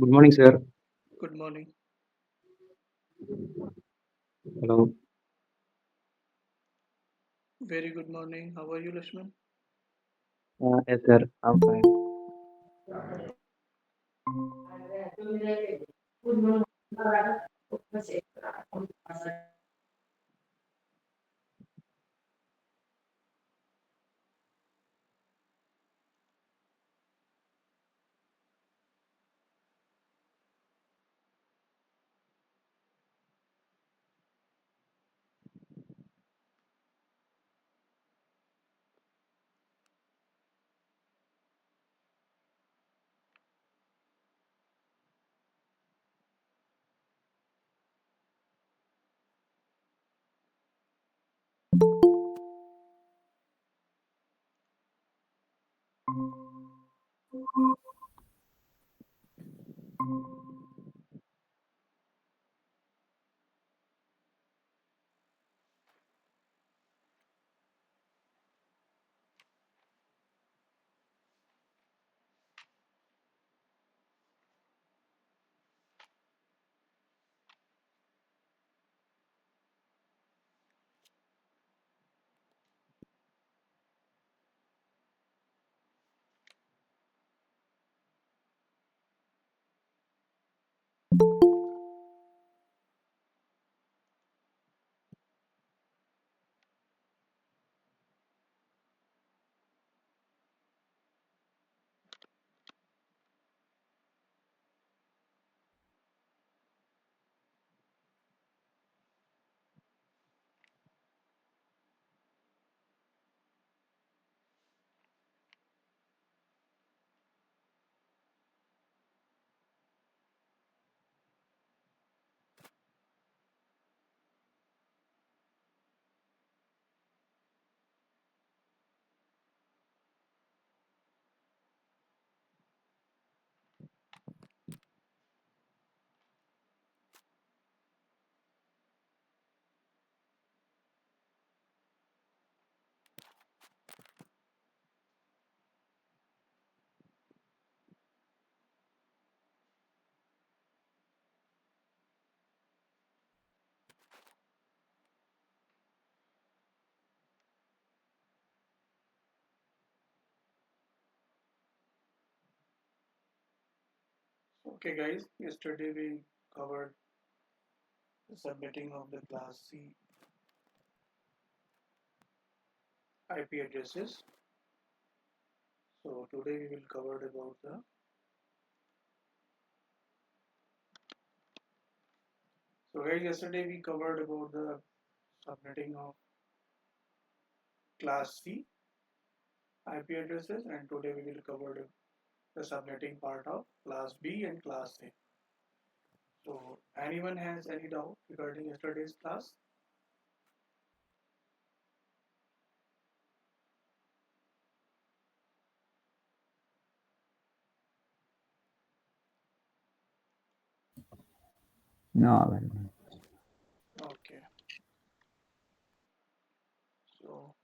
Good morning, sir. Good morning. Hello. Very good morning. How are you, Lashman? Yes, sir. I'm fine. Okay, guys. Yesterday we covered the subnetting of the class C IP addresses. So today we will cover about the. So guys, yesterday we covered about the subnetting of class C IP addresses, and today we will cover the subnetting part of class B and class A. So anyone has any doubt regarding yesterday's class? No, very good. Okay. So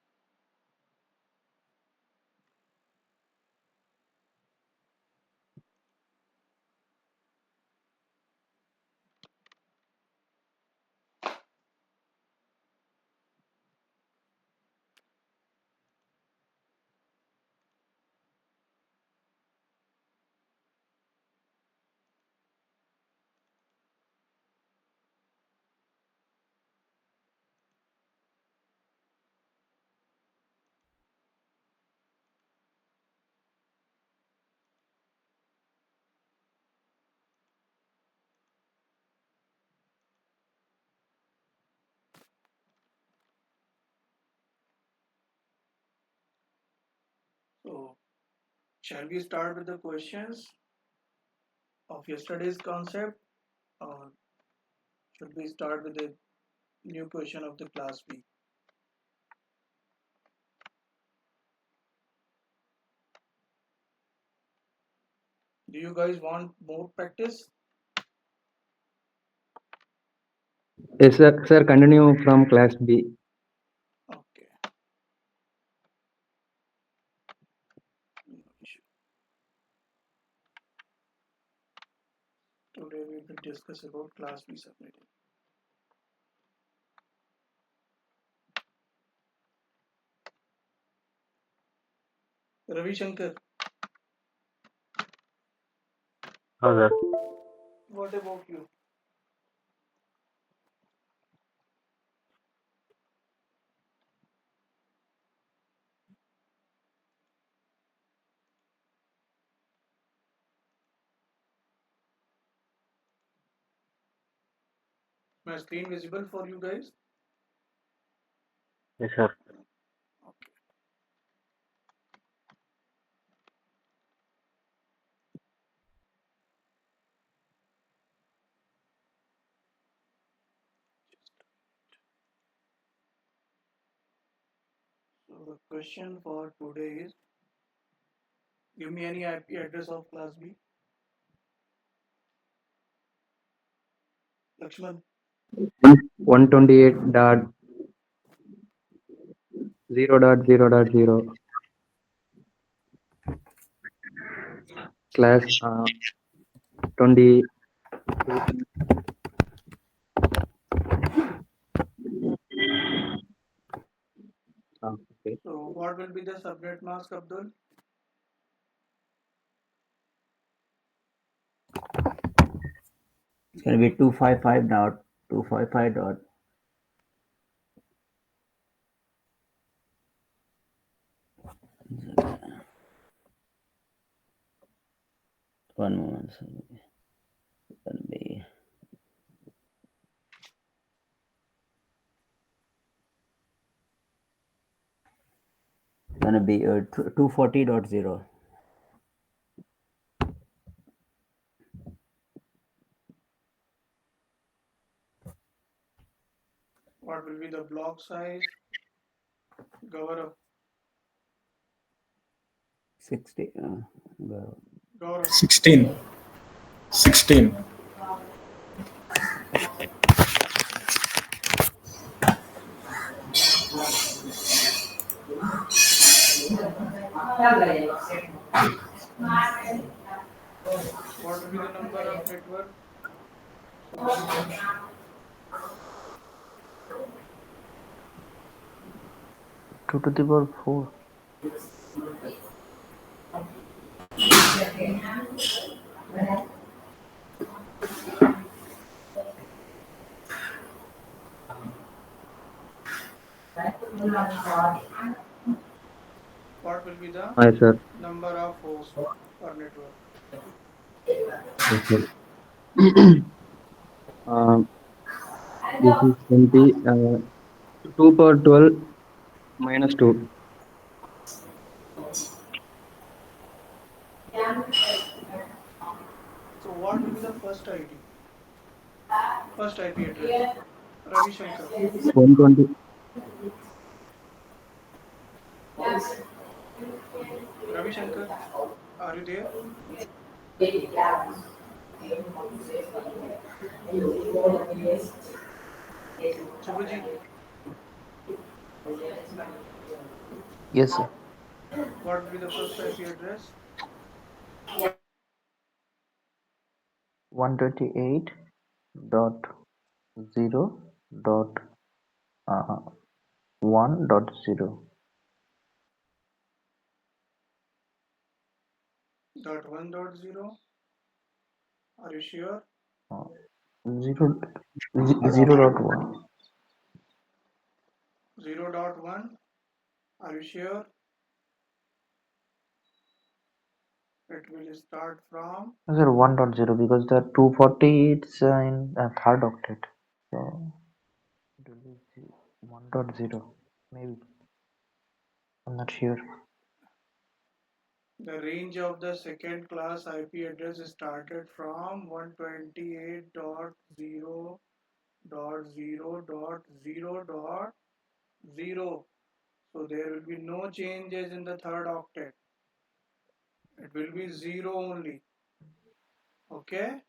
so shall we start with the questions of yesterday's concept, or should we start with a new question of the class B? Do you guys want more practice? Yes, sir. Sir, continue from class B. Okay. No issue. Today we will discuss about class B subnetting. Ravi Shankar, Oh, sir. what about you? My screen visible for you guys? Yes, sir. Okay. So the question for today is, give me any IP address of class B. Lakshman, 128.0.0.0 slash 20. Okay. so what will be the subnet mask, Abdul? It's going to be 255 dot. One moment. So it's going to be 240.0. What will be the block size? Gaurav, 60. Gaurav, 16. 16. what will be the number of network? Subhajit, 2 to the power 4. what will be the Hi, sir. number of hosts per network? Yes, sir. This is 20. 2 power 12 minus 2. So what will be the first ID? First IP address? Ravi Shankar. 120. Ravi Shankar, are you there? Subhajit, Yes, sir. what will be the first IP address? 128 dot 0 dot 1 dot 0. Dot one dot zero. Are you sure? 0, 0 dot 1. 0.1. Are you sure? It will start from Sir, 1 dot 0 because the 240 it's in third octet. So it will be 1 dot 0. Maybe. I'm not sure. the range of the second class IP address started from 128.0.0.0.0. So there will be no changes in the third octet. It will be zero only. Okay,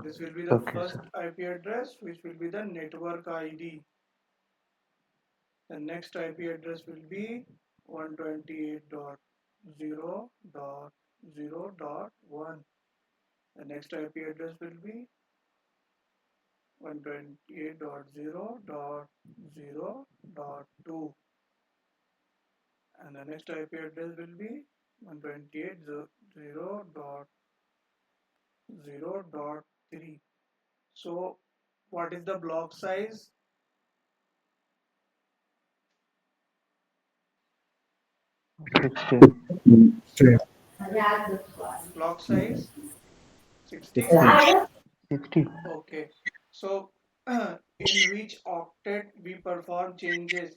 this will be the Okay, first sir. IP address, which will be the network ID. The next IP address will be 128.0.0.1. The next IP address will be 128.0.0.2, and the next IP address will be 128.0.0.3. So what is the block size? 16. 16. Block size 16. 16. 60. Okay. So in which octet we perform changes?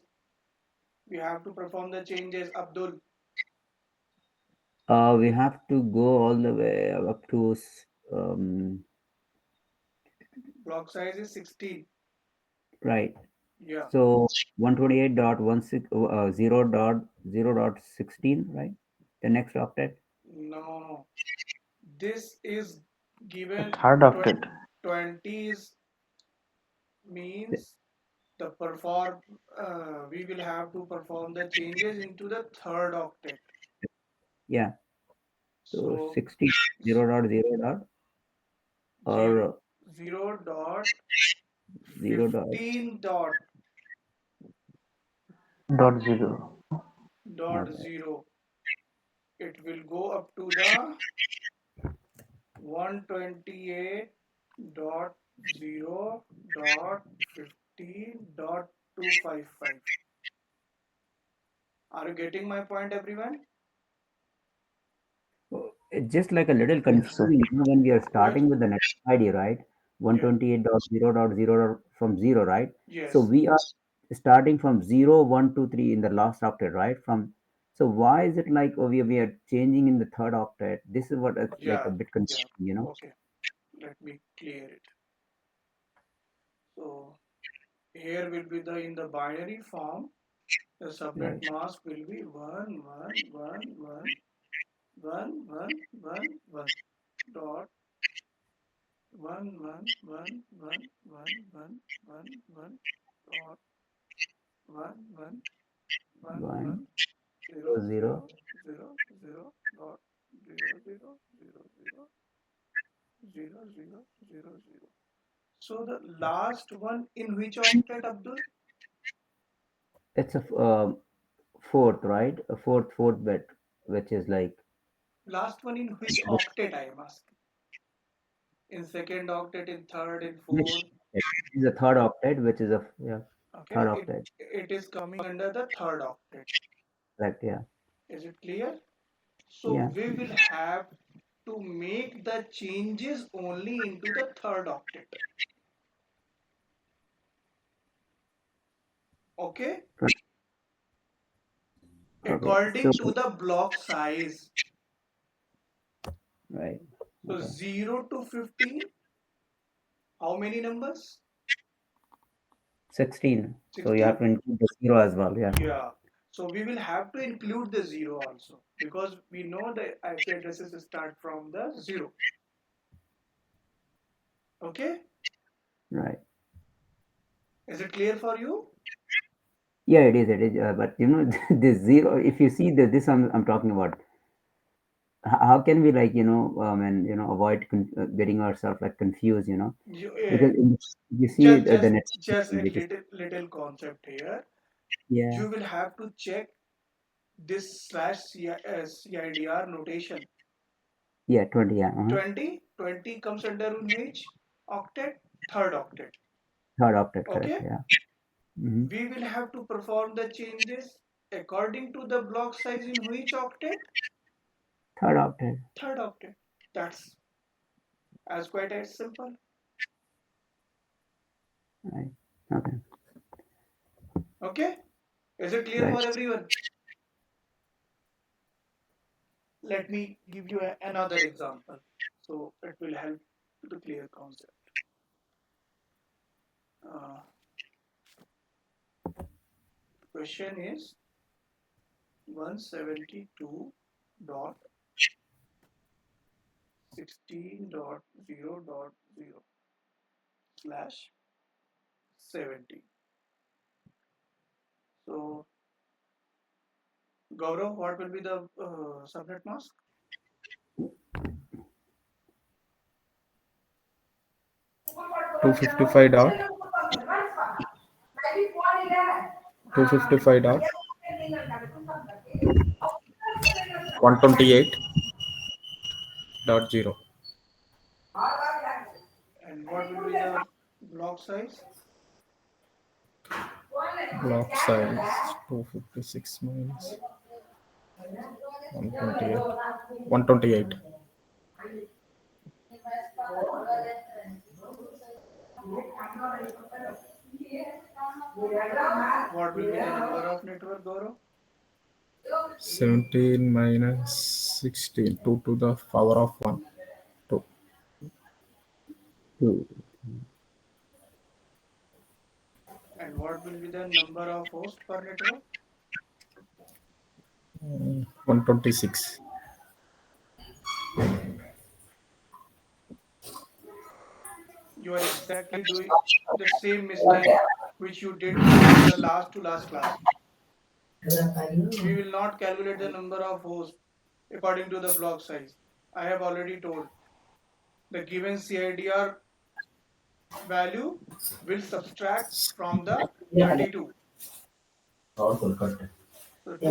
We have to perform the changes, Abdul. We have to go all the way up to Block size is 16. right. Yeah. So 128.0.0.16, right? The next octet. No. This is The given third octet. 20 is means the perform we will have to perform the changes into the third octet. Yeah. So So 16 0.0 dot zero or zero dot 0 dot. 15 dot Dot zero. dot Okay. zero. It will go up to the 128.0.15.255. Are you getting my point, everyone? It's just like a little Yes, sir. confusing, when we are Where? starting with the network ID, right? Yeah. 128.0.0 from 0, right? So Yes. we are starting from 0, 1, 2, 3 in the last octet, right? So why is it like, oh, we are changing in the third octet? This is what is like a Yeah. bit Yeah. confusing. Okay. Let me clear it. So here will be the in the binary form. The subnet Right. mask will be 1 1 1 1 1 1 1 dot 1 1 1 1 1 1 dot 1 1 1 1 1, 0 0, 0 0 0 dot 0 0 0 0 0 0 0 0. So the last one in which octet, Abdul? it's a fourth, right? A fourth bit, which is like Last one in which octet I am asking? In second octet, in third, in which fourth. is a third octet, which is a, yeah, third Okay, octet. it is coming under the third octet. Correct. Yeah. Is it clear? So Yeah. we will have to make the changes only into the third octet. Okay, Okay. So according to the block size. right. So Okay. 0 to 15, how many numbers? 16. So you have 16? to include the 0 as well. Yeah. Yeah. So we will have to include the 0 also because we know the IP addresses start from the 0. Okay, Right. is it clear for you? Yeah, it is. It is. But this 0. If you see this, I'm talking about. How can we, like, and avoid getting ourselves like confused, You, because you see just the just net, just a which is, little concept here. yeah, You will have to check this slash CIDR notation. yeah, 20, yeah, 20 comes under in which octet? Third octet. third octet, correct, Okay, yeah. Hmm. we will have to perform the changes according to the block size in which octet? Third octet, Third octet. That's as quite as simple. right? Okay, Okay, is it clear right. for everyone? Let me give you another example so it will help to clear concept. Uh, question is 172.16 16.0.0 slash 70. So, Gaurav, what will be the subnet mask? 255 dot 255 dot 128.0. And what will be the block size? Block size 256 minus 128. 128. Okay. What will be the number of network, Gaurav? 17 minus 16. 2 to the power of 1. 2. Two. And what will be the number of hosts per network? 126. You are exactly doing the same mistake which you did in the last to last class. We will not calculate the number of hosts according to the block size. I have already told the given CIDR value will subtract from the 32. So 2 to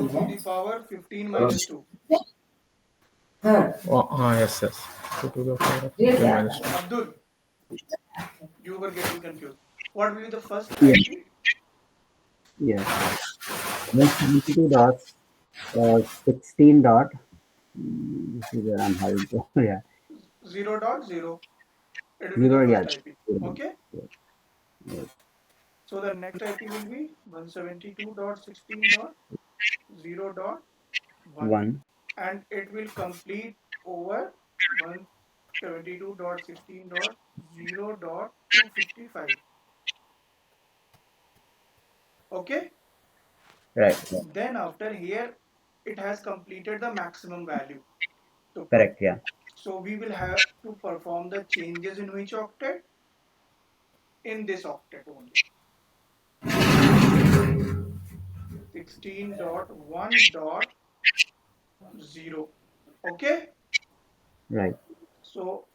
the power 15 minus 2. Oh, yes, yes. 2 to the power of 15 minus 2. Abdul, you were getting confused. What will be the first Yeah. IP? Yes. 172 dot 16 dot. This is where I'm having to. Yeah. 0.0. It will be the Zero. Yeah. first IP. Okay. Yes. Yes. So the next IP will be 172.16.0.1 One. and it will complete over 172.16.0.255. Okay. Right. Yeah. Then after here, it has completed the maximum value. Correct. Yeah. So we will have to perform the changes in which octet? In this octet only. 16.1.0. Okay. Right. So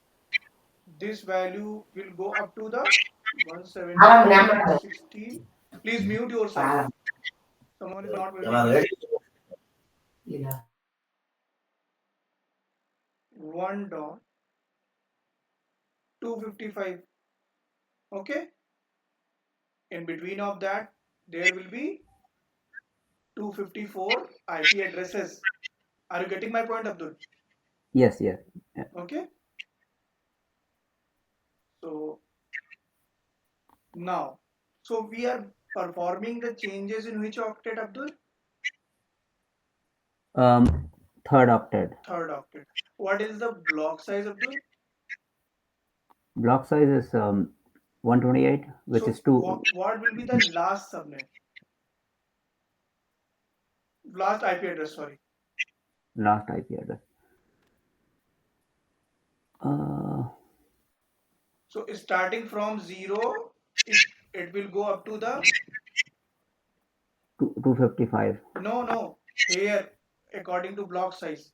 this value will go up to the 172.16. Please mute yourself. Someone is not muting you. 1.255. Okay. In between of that, there will be 254 IP addresses. Are you getting my point, Abdul? Yes. Yes. Yeah. Okay. So now, so we are performing the changes in which octet, Abdul? Third octet. Third octet. What is the block size, Abdul? Block size is 128, which So is two. what will be the last subnet? Last IP address, sorry. Last IP address. So starting from 0, it will go up to the 255. no here according to block size.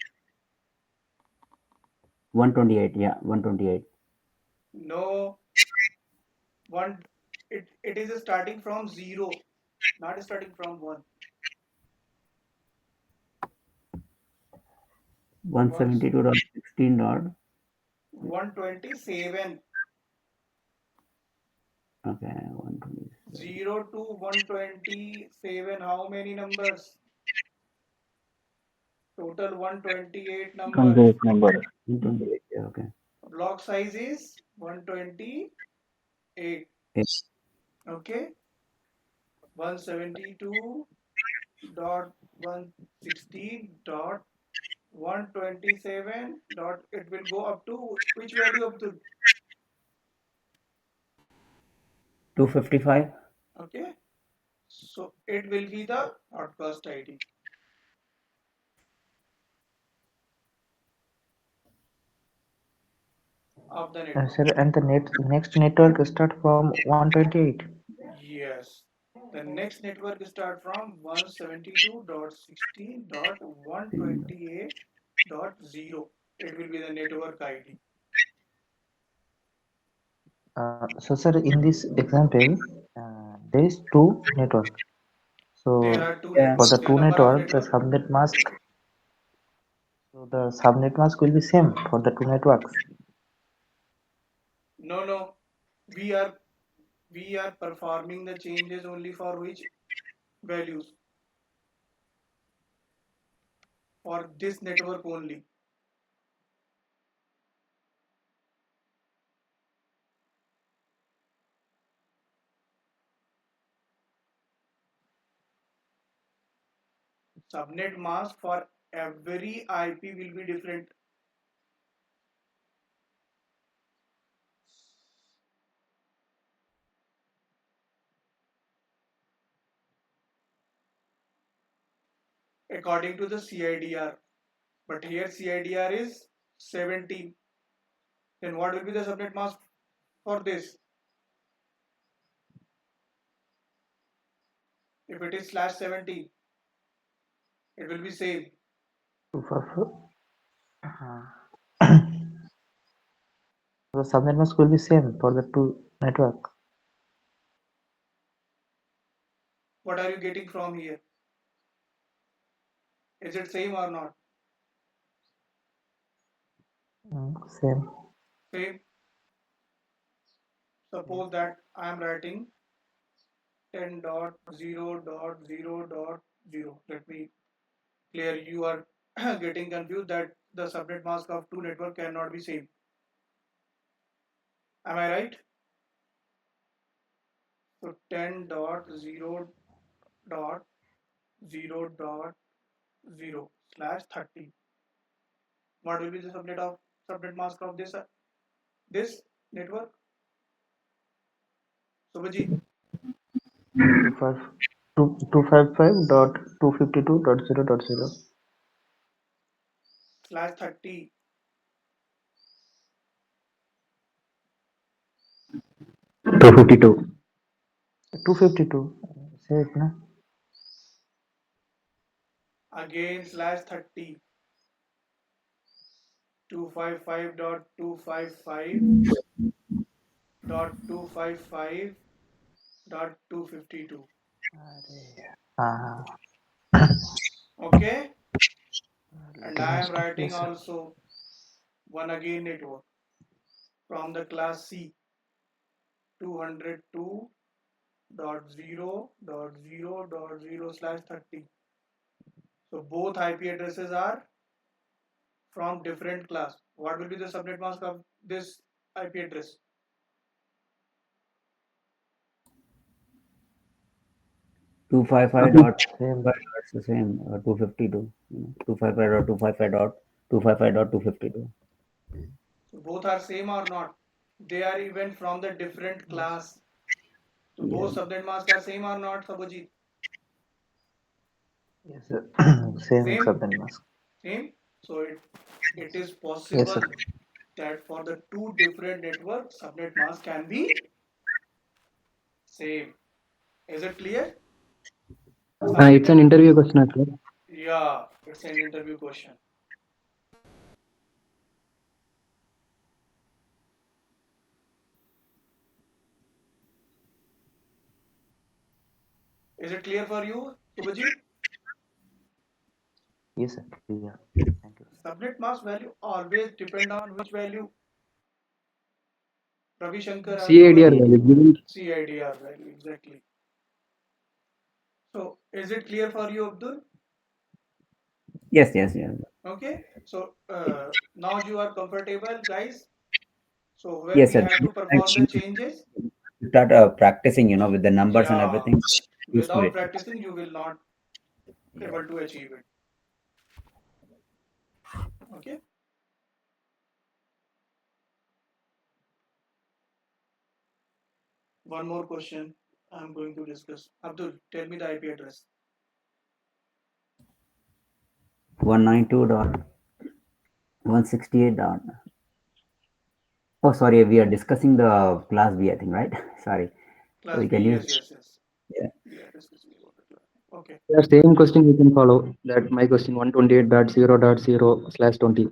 128. Yeah. 128. No one it is starting from 0, not starting from 1. 172.16 dot. 127. Okay. 127. 0 to 127. How many numbers? Total 128 numbers. 128. Yeah. Okay. Block size is 128. Yes. Okay. 172.160.127 dot it will go up to which value up to 255. okay, so it will be the broadcast ID. of the network. Sir, and the next network start from 128. Yes. The next network start from 172.16.128.0. It will be the network ID. So, sir, in this example, there is two network. There So, are two for the networks. two Number of network, the network. subnet mask. So the subnet mask will be same for the two networks. No, no. We are we are performing the changes only for which values? For this network only. Subnet mask for every IP will be different. According to the CIDR. But here CIDR is 17. Then what will be the subnet mask for this? If it is slash 17, it will be same. So the subnet mask will be same for the two network. What are you getting from here? Is it same or not? Same. Same. Yes. Suppose that I am writing 10.0.0.0. Let me clear. You are getting confused that the subnet mask of two network cannot be same. Am I right? So 10.0.0.0/30. What will be the subnet mask of this network? Subhaji, 255.252.0.0. /30. 252. 252. Say it na. Again /30. 255.255.255.252. Ah, Okay, and let I me am stop. writing Yes, sir. also one again network from the class C, 202.0.0.0/30. So both IP addresses are from different class. What will be the subnet mask of this IP address? 255 Abdul, dot it's the same 252. 255 dot 255 dot 255 dot 252. So both are same or not? They are even from the different Yes. class. So Yeah. both subnet masks are same or not, Sabujit? Yes, sir. Same Same? subnet mask. Same? So it is Yes, sir. possible that for the two different networks, subnet mask can be same. Is it clear? it's an Subnetting? interview question, sir. Yeah, it's an interview question. Is it clear for you, Subhajit? Yes, sir. Yeah. Thank you. Subnet mask value always depend on which value? Ravi Shankar, are you CIDR working? value given. CIDR value, exactly. So is it clear for you, Abdul? Yes, yes, yes. Okay. So now you are comfortable, guys. So when Yes, we sir. have to perform the changes, Start practicing, with the numbers and yeah, everything. Used to without it. practicing, you will not Yeah. able to achieve it. Okay. One more question I'm going to discuss. Abdul, tell me the IP address. 192 dot 168 dot Oh, sorry, we are discussing the class B, I think, right? Sorry. So Class we B, can use, yes, yes, yes. yeah. We are discussing about the class. Okay. The same question you can follow. That my question 128.0.0/20.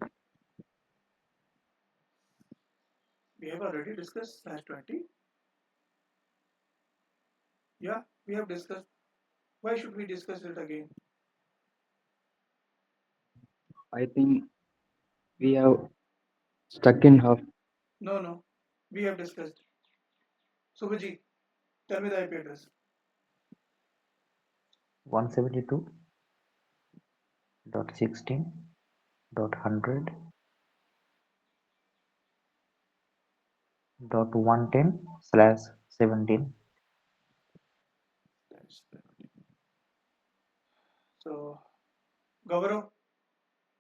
We have already discussed slash 20. Yeah, we have discussed. Why should we discuss it again? I think we have stuck in half. No, no. We have discussed. Subhaji, tell me the IP address. 172.16.100.110/17. So, Gaurav,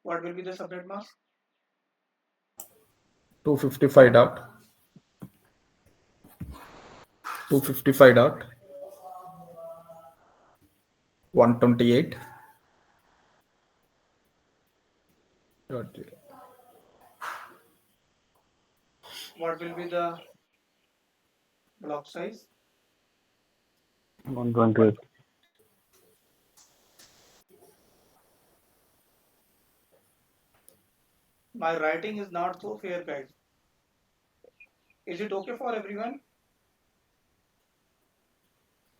what will be the subnet mask? 255 dot 255 dot 128 dot 0. What will be the block size? 128. My writing is not so fair, guys. Is it okay for everyone?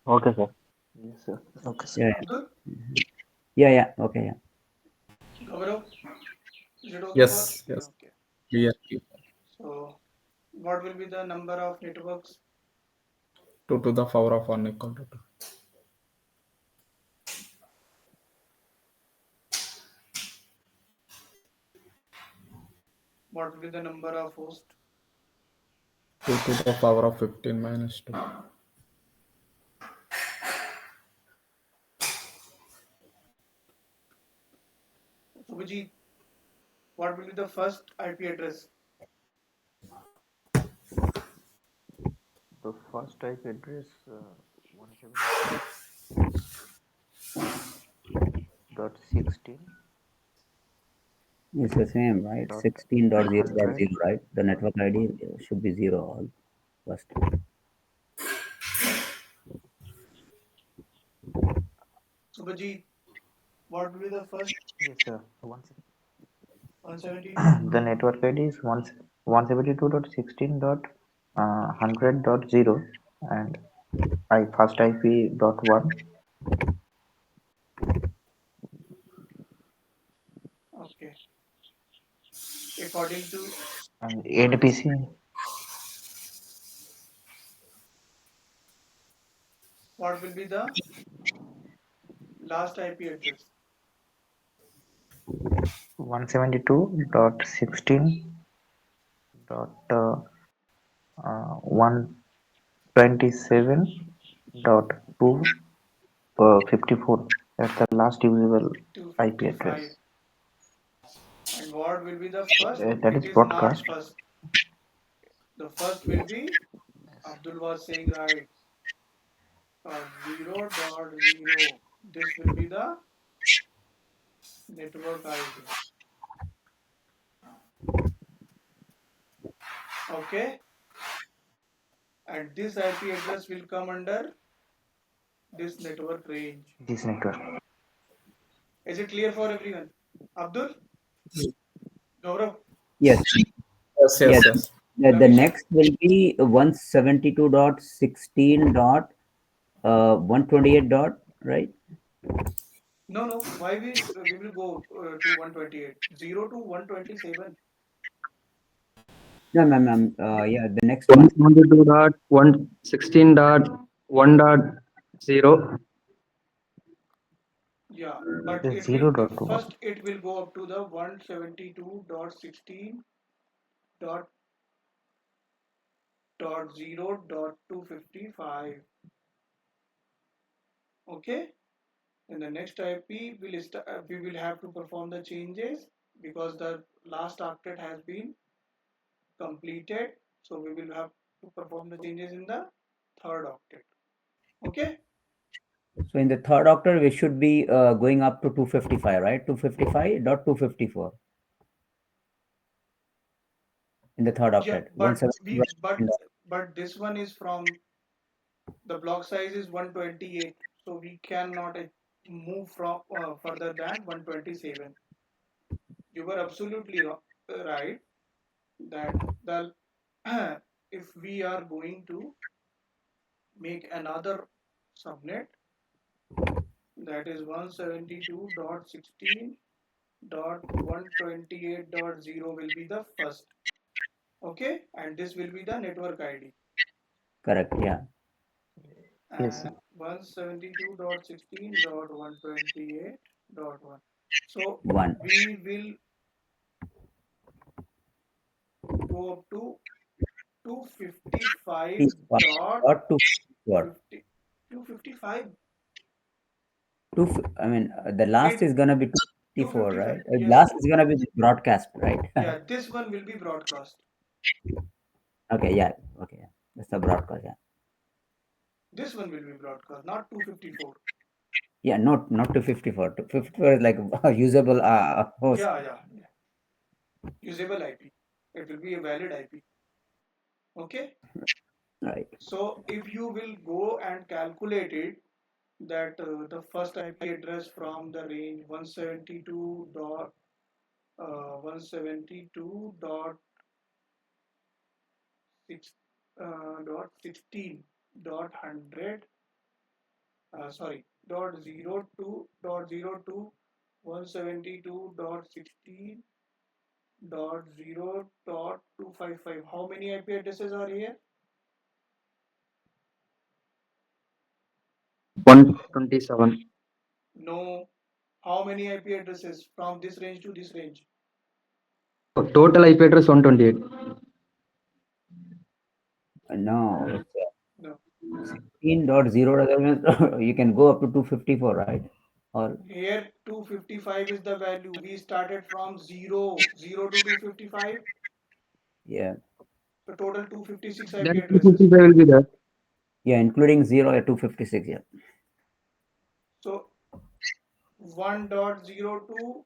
Okay, sir. Yes, sir. Okay, sir. Yeah, Abdul? yeah, yeah. Okay, yeah. Gaurav? Is it okay for? Yes, yes. Okay. Clear. So, what will be the number of networks? 2 to the power of 1 equal to 2. What will be the number of hosts? 2 to the power of 15 minus 2. Subhaji, what will be the first IP address? The first IP address 172.16 It's the same, right? dot 16.0.0, 100. right? The network ID should be 0 all first. Subhaji, what will be the first Yes, sir. 172? The network ID is 172.16.100.0 and I first IP dot 1. Okay. According to And ADPC. what will be the last IP address? 172.16.127.254. That's the last usable IP 255. address. And what will be the first? That It is is not broadcast. first. The first will be, Abdul was saying right, 0.0. This will be the network ID. Okay. And this IP address will come under this network range. This network. Is it clear for everyone? Abdul? Gaurav? Yes, Yes, yeah. yes, yes. The Ramesh? next will be 172.16.128 dot, right? No, no. Why we will go to 128? 0 to 127. No, ma'am. Yeah, the next one. 122.116.1.0. Yeah, but The it will 0.1. first it will go up to the 172.16.0.255. Okay, in the next IP we will have to perform the changes because the last octet has been completed. So we will have to perform the changes in the third octet. Okay, So in the third octet, we should be going up to 255, right? 255.254. in the third Yeah, octet. but 170 we but this one is from the block size is 128, so we cannot move from further than 127. You were absolutely right that the if we are going to make another subnet, that is 172.16.128.0 will be the first. Okay, and this will be the network ID. correct. Yeah, Yes, sir. And 172.16.128.1. So one. we will go up to 255 Please, one dot dot two four. 50 255 I mean, the last it is gonna be 254, 255, right? yes, Last is gonna be the broadcast, right? yeah, this one will be broadcast. Okay, yeah, okay, yeah. That's the broadcast. Yeah, This one will be broadcast, not 254. yeah. Not 254. 254 is like a usable host. Yeah, usable IP. It will be a valid IP. Okay, Right. so if you will go and calculate it, that the first IP address from the range 172.16 dot 02 172.0.255. How many IP addresses are here? 127. No. How many IP addresses from this range to this range? Total IP address 128. No, it's No. 16.0. You can go up to 254, right? Or Here 255 is the value. We started from 0 to 255. yeah, So total 256 IP Then addresses. 255 will be there. yeah, including zero at 256. Yeah, So 1.02,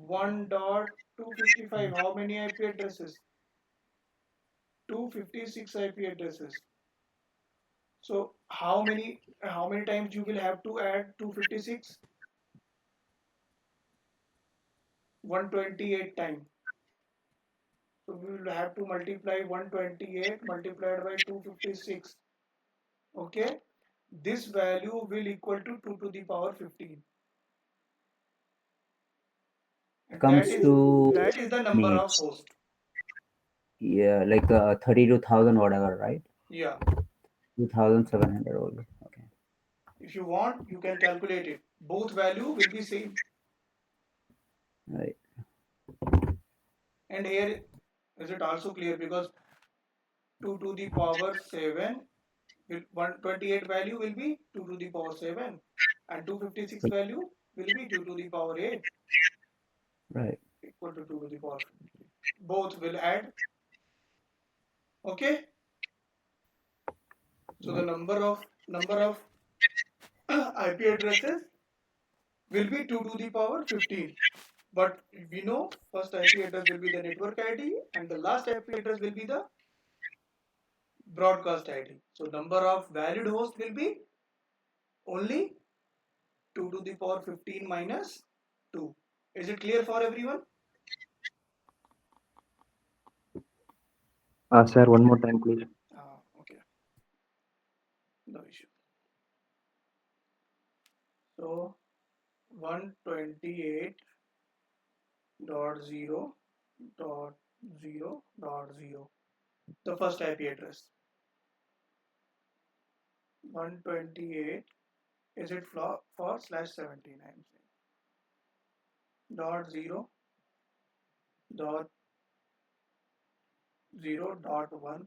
1.255. How many IP addresses? 256 IP addresses. So how many times you will have to add 256? 128 times. So we will have to multiply 128 multiplied by 256. Okay. This value will equal to 2 to the power 15. And that comes is to that is the number of minutes. hosts. Yeah, like 32,000 whatever, right? Yeah. 2,700 only. Okay, If you want, you can calculate it. Both value will be same. right. And here is it also clear because 2 to the power 7 will 128 value will be 2 to the power 7 and 256 value will be 2 to the power 8 Right. equal to 2 to the power 50. Both will add. Okay. So the number of IP addresses will be 2 to the power 15. But we know first IP address will be the network ID and the last IP address will be the broadcast ID. So number of valid hosts will be only 2 to the power 15 minus 2. Is it clear for everyone? Sir, one more time, please. Okay, no issue. So 128.0.0.0, the first IP address. 128, is it for slash 17? I am saying dot 0 dot 0 dot 1,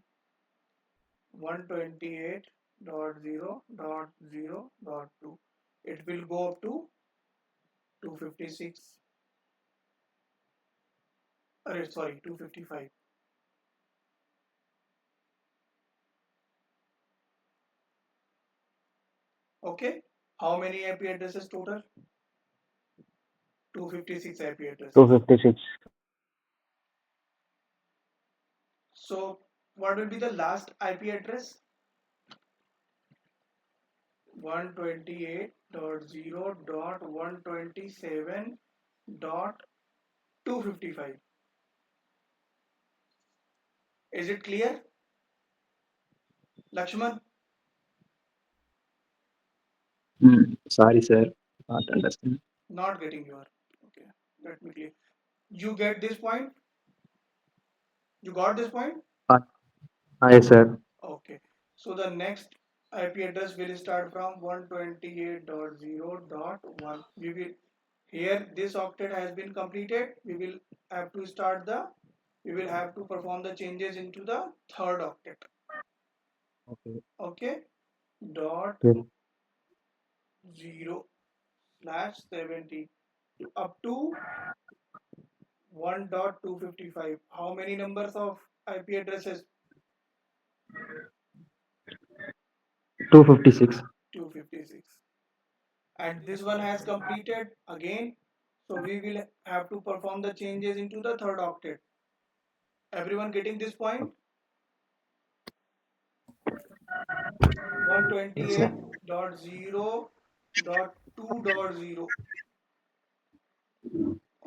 128.0.0.2. It will go up to 256. Sorry, 255. Okay. How many IP addresses total? 256 IP addresses. 256. So what will be the last IP address? 128.0.127.255. Is it clear, Lakshman? Sorry, sir. Not understand. Not getting your. Okay, let me clear. You get this point? You got this point? Uh, yes, sir. Okay. So the next IP address will start from 128.0.1. We will here this octet has been completed. We will have to start the we will have to perform the changes into the third octet. Okay. Okay. Dot Yes. 0/70 up to 1.255. How many numbers of IP addresses? 256. 256. And this one has completed again. So we will have to perform the changes into the third octet. Everyone getting this point? Yes, sir. 128.0.2.0.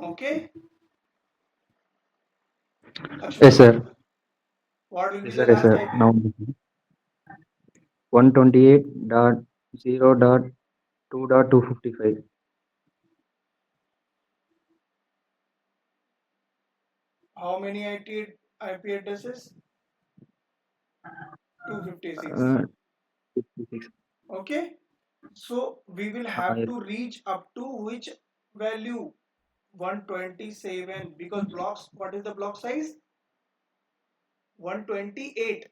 Okay, Yes, Lakshman, sir. what will be Yes, the sir. Yes, last sir. IP? Now 128.0.2.255. How many IP addresses? 256. Uh, 56. Okay, so we will have Yes. to reach up to which value? 127 because blocks, what is the block size? 128.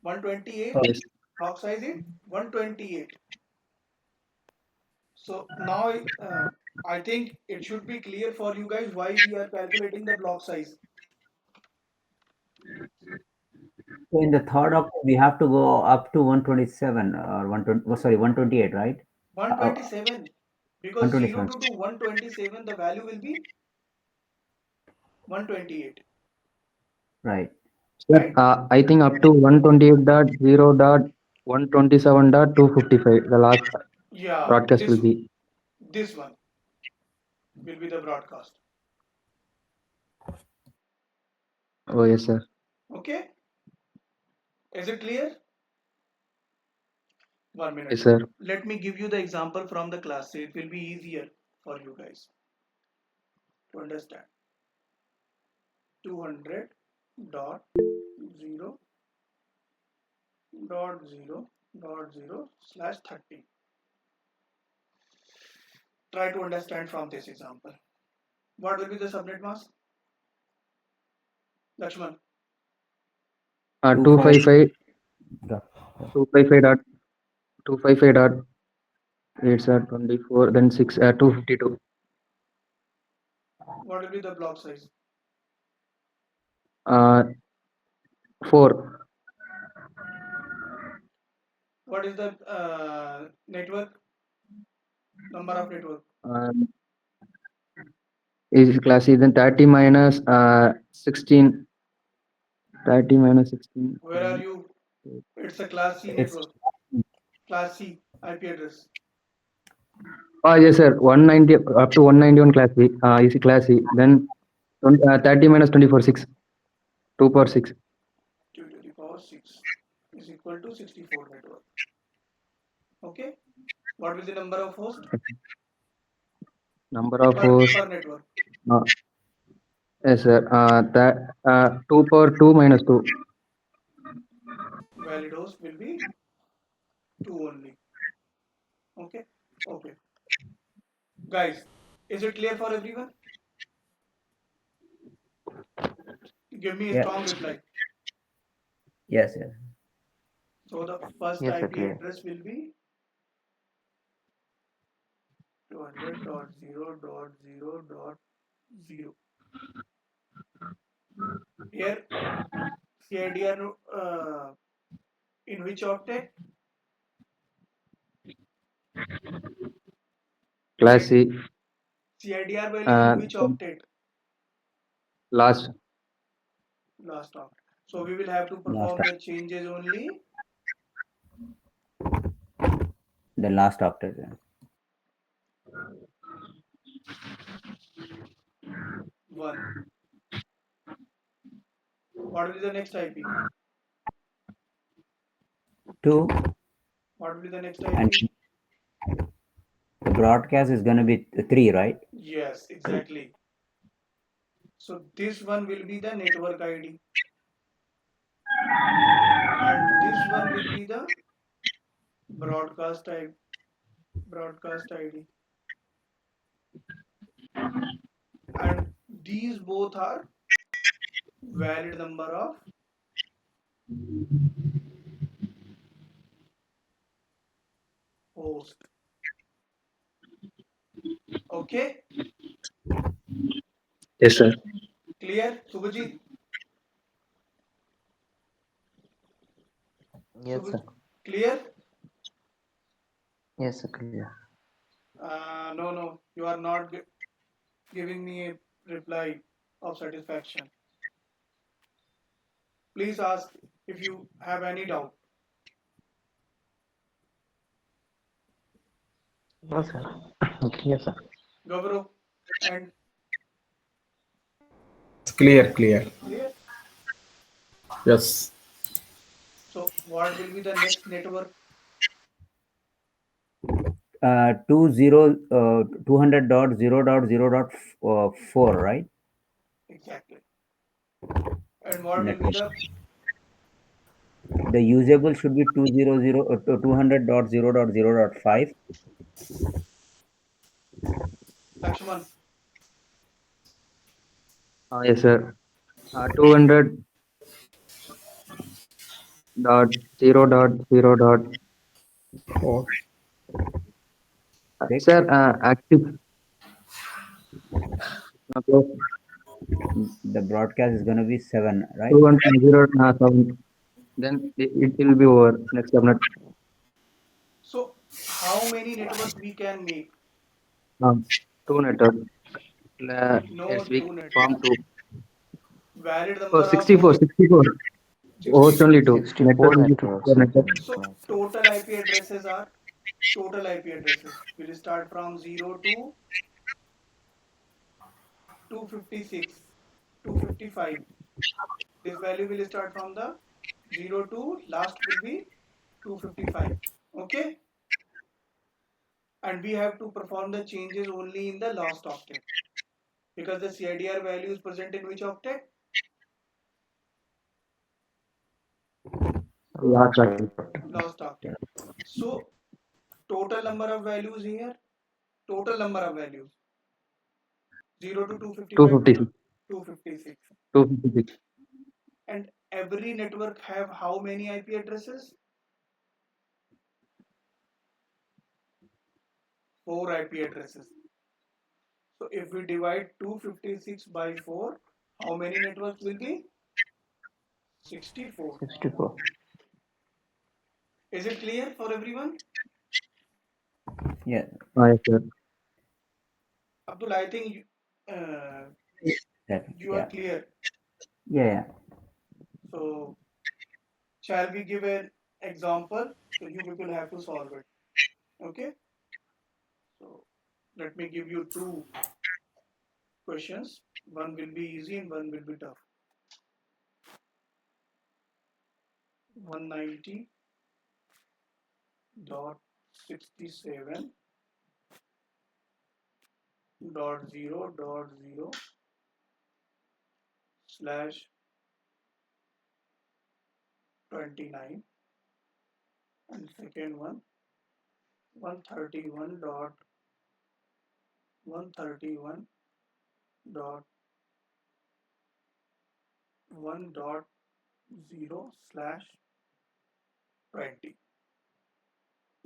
128 Yes. block size is 128. So now I think it should be clear for you guys why we are calculating the block size. So in the third octave, we have to go up to 127 or 120. Oh, sorry, 128, right? Uh, 127 because 0 127. to 127 the value will be 128, Right. Sir, right? I think up to 128.0.127.255. The last Yeah, broadcast will be. this one will be the broadcast. Oh, yes, sir. Okay, is it clear? 1 minute. Yes, sir. Let me give you the example from the class. So it will be easier for you guys to understand. 200 dot 0 dot 0 dot 0 slash 30. Try to understand from this example. What will be the subnet mask? Lakshman, 25. 255, Dot. 255 dot 255 dot 8 are 24, then 6 252. what will be the block size? 4. What is the network number of network? Um, is class is then 30 minus 16. 30 minus 16. Where are you? It's a class C It's network. Class C IP address. Oh, yes, sir. 190 up to 191 class B. Is class C. Then 30 minus 24, 6. 2 power 6. 2 to the power 6 is equal to 64 network. Okay. What will the number of host Number of hosts. per network? Uh, yes, sir. That 2 power 2 minus 2. Valid host will be 2 only. Okay. Okay. Guys, is it clear for everyone? Give me a yeah. strong reply. Yes, yes. So the first Yes, sir. IP Clear. address will be 200.0.0.0. Here CIDR in which octet? Class C. CIDR value in which Then octet? last. last octet. So we will have to Last perform the changes only the last octet. one. What will be the next IP? 2, What will be the next and IP? the broadcast is going to be 3, right? Yes, exactly. So this one will be the network ID, and this one will be the broadcast type, broadcast ID, and these both are valid number of host. Okay, Yes, sir. clear, Subhajit? Yes, sir. Clear? Yes, sir. Clear. No, no, you are not giving me a reply of satisfaction. Please ask if you have any doubt. Yes, sir. Clear, sir. Gaurav and Clear, clear. clear. Yes. So what will be the next network? 200.0.0.4, right? Exactly. And what will be Network. the The usable should be 200.0.0.5. Lakshman? Yes, sir. 200 dot 0.0. Four. Six. Sir, active. Okay. The broadcast is going to be 7, right? 2.0.7. Then it will be over. Next subnet. So how many network we can make? Two network. No, Yes, we two network. form two. Valid Oh, number of 64, host 64. Host 64. only two. 64 Network will be networks 64 are network. in So class. total IP addresses are total IP addresses will start from 0 to 256, 255. This value will start from the 0 to last will be 255. Okay, and we have to perform the changes only in the last octet because the CIDR value is present in which octet? Last Last octet. Last octet. So total number of values here, total number of values 0 to 255 total 256. 256. 256. And every network have how many IP addresses? 4 IP addresses. So if we divide 256 by 4, how many networks will be? 64. 64. Is it clear for everyone? Yeah. Yes, sir. Abdul, I think you are Yeah. clear. Yeah. So shall we give an example? So you people have to solve it. Okay. So let me give you two questions. One will be easy and one will be tough. 190.0.0/29, and second one 131.1.0/20.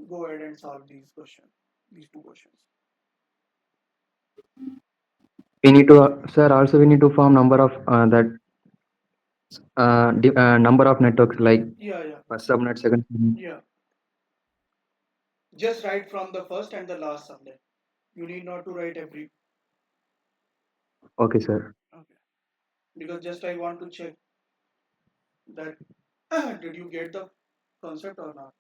Go ahead and solve these questions, these two questions. We need to, sir. Also, we need to form number of that number of networks like Yeah, yeah, first subnet, second subnet. yeah. Just write from the first and the last subnet. You need not to write every. Okay, sir. Okay. Because just I want to check That did you get the concept or not?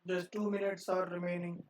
Just 2 minutes are remaining.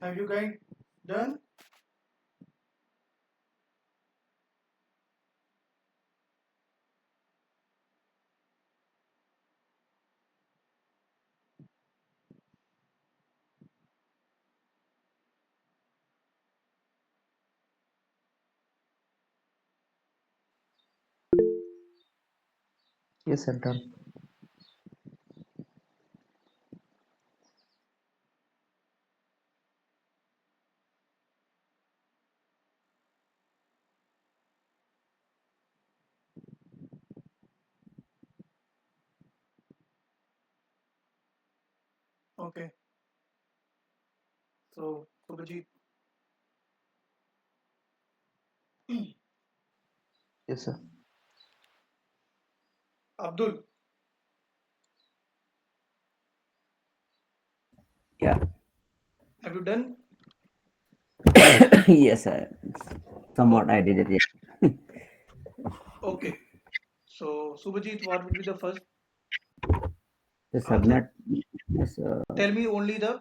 Have you guys done? Yes, sir, done. Okay. So, Subhajit, Yes, sir. Abdul, Yeah. have you done? Yes, somewhat Okay. I did it. Yeah. Okay. So, Subhajit, what will be the first The answer? subnet. Yes. Tell me only the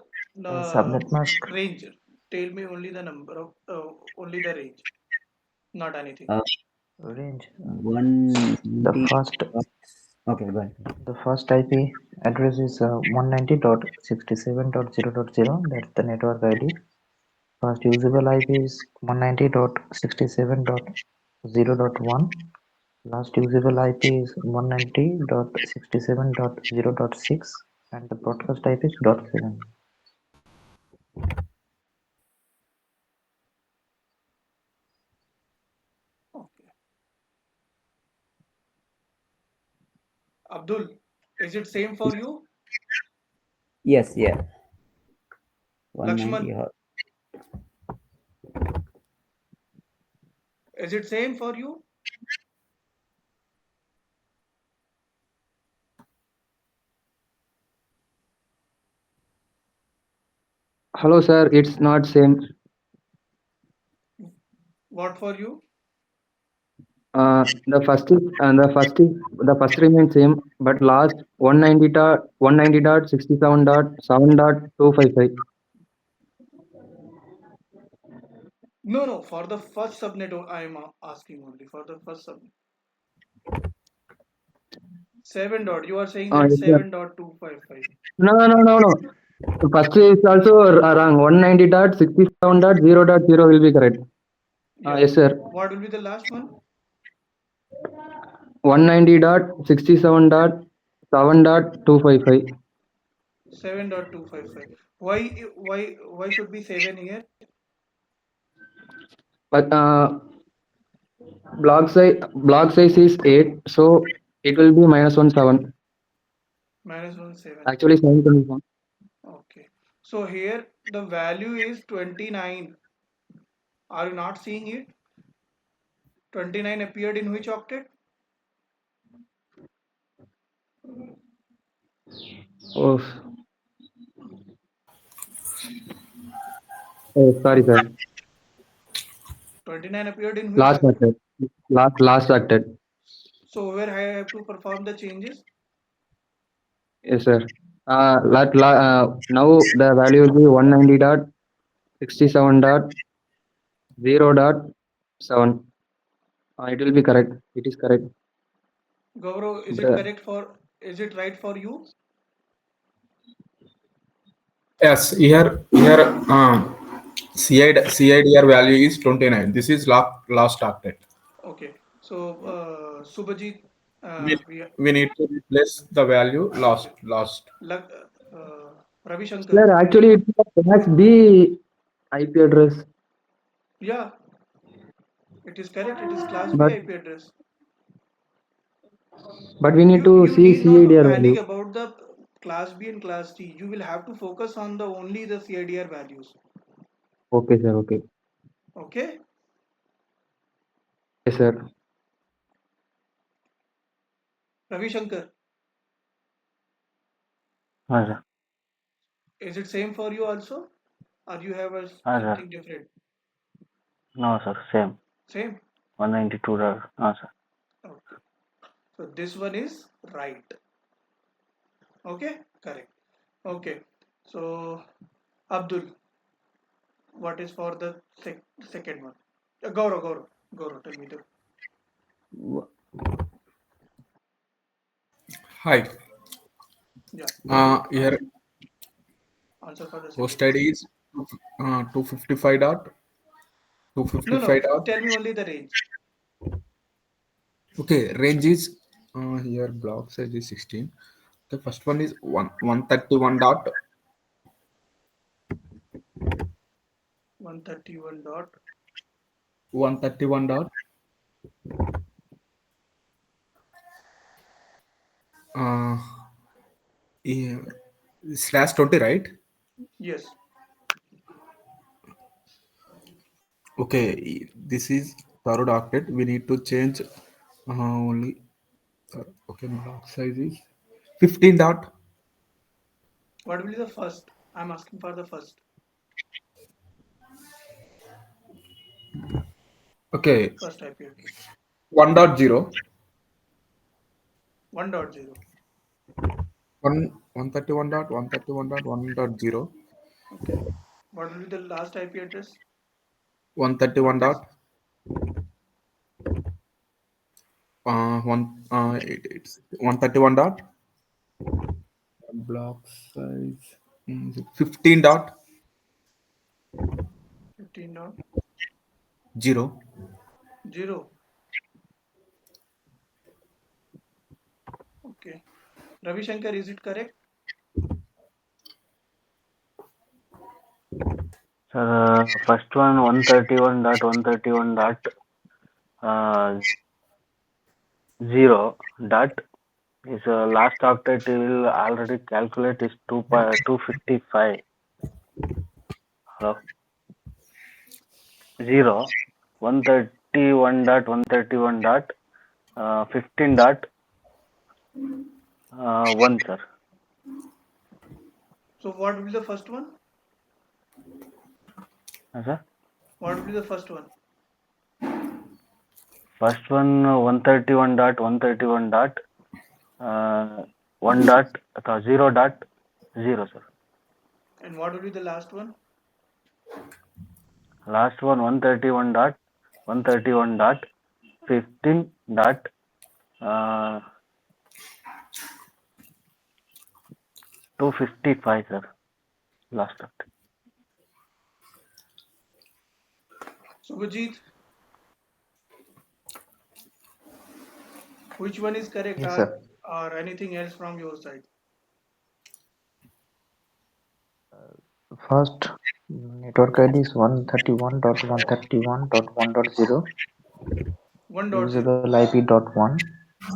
Subnet mask. range. Tell me only the number of only the range, not anything. Uh, Range. The 190. first Okay, go ahead. the first IP address is 190.67.0.0. That's the network ID. First usable IP is 190.67.0.1. Last usable IP is 190.67.0.6, and the broadcast IP is .7. Okay. Abdul, is it same for you? Yes, yeah. 190 Lakshman, hertz. is it same for you? Hello, sir. It's not same. What for you? The first remains same, but last 190.67.7.255. No, no. For the first subnet, I am asking only for the first subnet. 7 dot. You are saying that Yes, sir. 7.255. No, no, no, no. The first is also wrong. 190.67.0.0 will be correct. Yeah. Yes, sir. What will be the last one? 190.67.7.255. 7.255. Why should be 7 here? But block size is 8, so it will be -1 7. Minus 1 7. Actually 7 Okay. So here the value is 29. Are you not seeing it? 29 appeared in which octet? Oh, oh, sorry, sir. 29 appeared in which Last octet? octet. Last octet. So where I have to perform the changes? Yes, sir. Now the value will be 190.67.0.7. It will be correct. It is correct. Gaurav, is it The, correct for, is it right for you? Yes, here CIDR value is 29. This is last octet. Okay. So Subhajit, We, we, we need to replace the value okay. last. Lag, Ravi Shankar. sir, actually it's a class B IP address, Yeah, it is correct. It is class B but IP address. we need to You see need not to CIDR panic value. about the class B and class C. You will have to focus on the only the CIDR values. Okay, sir. Okay. Okay. Yes, sir. Ravi Shankar, Hi, sir. is it same for you also? Or you have a, Hi, sir. something different? No, sir. Same. Same. 192. No, sir. Okay. So this one is right. Okay. Correct. Okay. So Abdul, What is for the second one? Gaurav, tell me the Hi. yeah. Gaurav, Here answer for the second host one. ID is 255 dot No. 255 dot. Tell me only the range. Okay, range is here block size is 16. The first one is 131 dot 131 dot 131 dot uh, yeah, slash 20, right? yes. Okay, this is third octet. We need to change only. Okay, block size is 15 dot. What will be the first? I'm asking for the Okay, first IP address. 1.0. 1.0. 131 dot 131 dot 1.0. Okay. What will be the last IP address? 131 dot it's 131 dot block size 15 dot 15.0. 0. Okay. Ravi Shankar, is it correct? Sir, first one 131.131 dot uh, 0 dot is last octet will already calculate is 255. Hello? 0 131.131 dot 15 dot 1, sir. So what will be the first one? Sir? What will be the first one? First one 131.131 dot 1 dot 0 dot 0, sir. And what will be the last one? Last one 131 dot 15 dot 255, sir. Last dot. Subhajit, which one is correct, Yes, sir. or anything else from your side? First network ID is 131.131.1.0. 1.0. Usable IP dot one I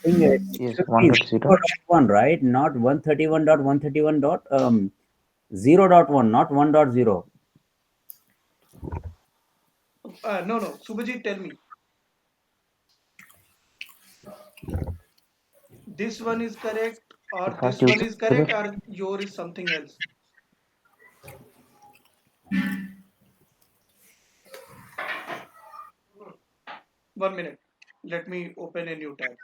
think it is should be 1.0. 0.1, right? Not 131.131 dot 0.1, not 1.0. No. Subhajit, tell me. This one is correct, or First this one is correct, usable or your is something else? 1 minute. Let me open a new tab.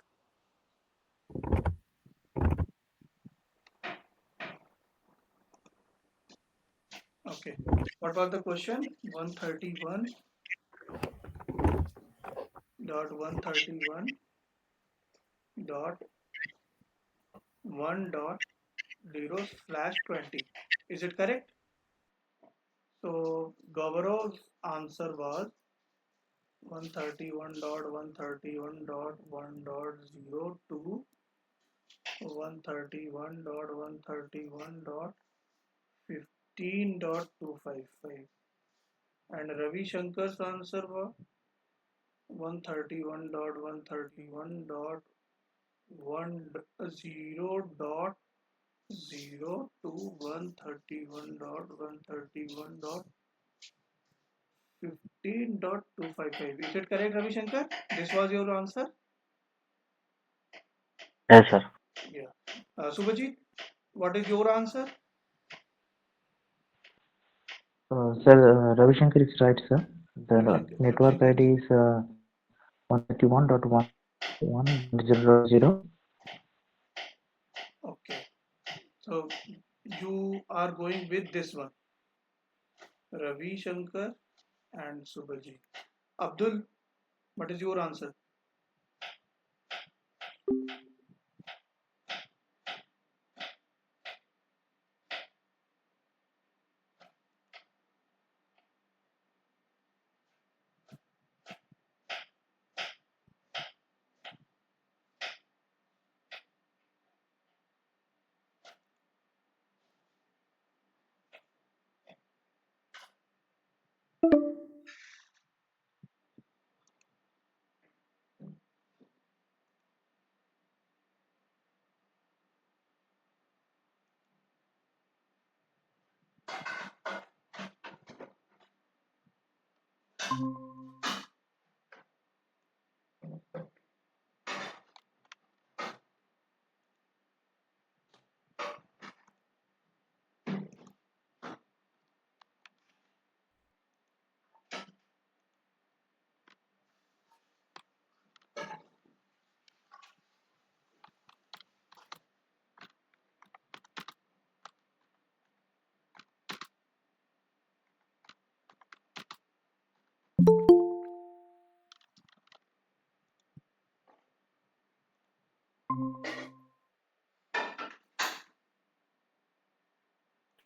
Okay. What was the question? 131.131.1.0/20. Is it correct? So Gavarov's answer was 131.131.1.0 to 131.131.15.255, and Ravi Shankar's answer was 131.131.10.0 to 131.131.15.255. Is it correct, Ravi Shankar? This was your answer? Yes, sir. Yeah. Subhajit, what is your answer? Sir, Ravi Shankar is right, sir. Ravi The Shankar, network ID is 131.1.1.0.0. Okay. So you are going with this one. Ravi Shankar and Subhajit. Abdul, what is your answer?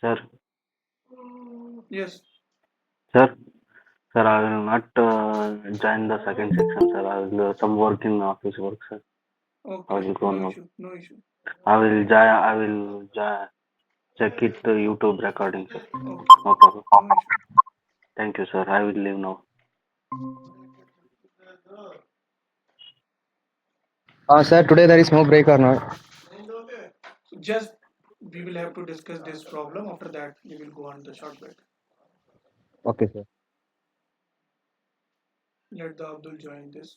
Sir, Yes. sir, sir, I will not join the second section, sir. I will some work in office work, sir. I Okay. will go No now. issue. No issue. I will check it YouTube recording, sir. Okay. No problem. No issue. Thank you, sir. I will leave now. Sir, today there is no break or not? So just we will have to discuss this problem. After that, we will go on the short break. Okay, sir. Let the Abdul join this.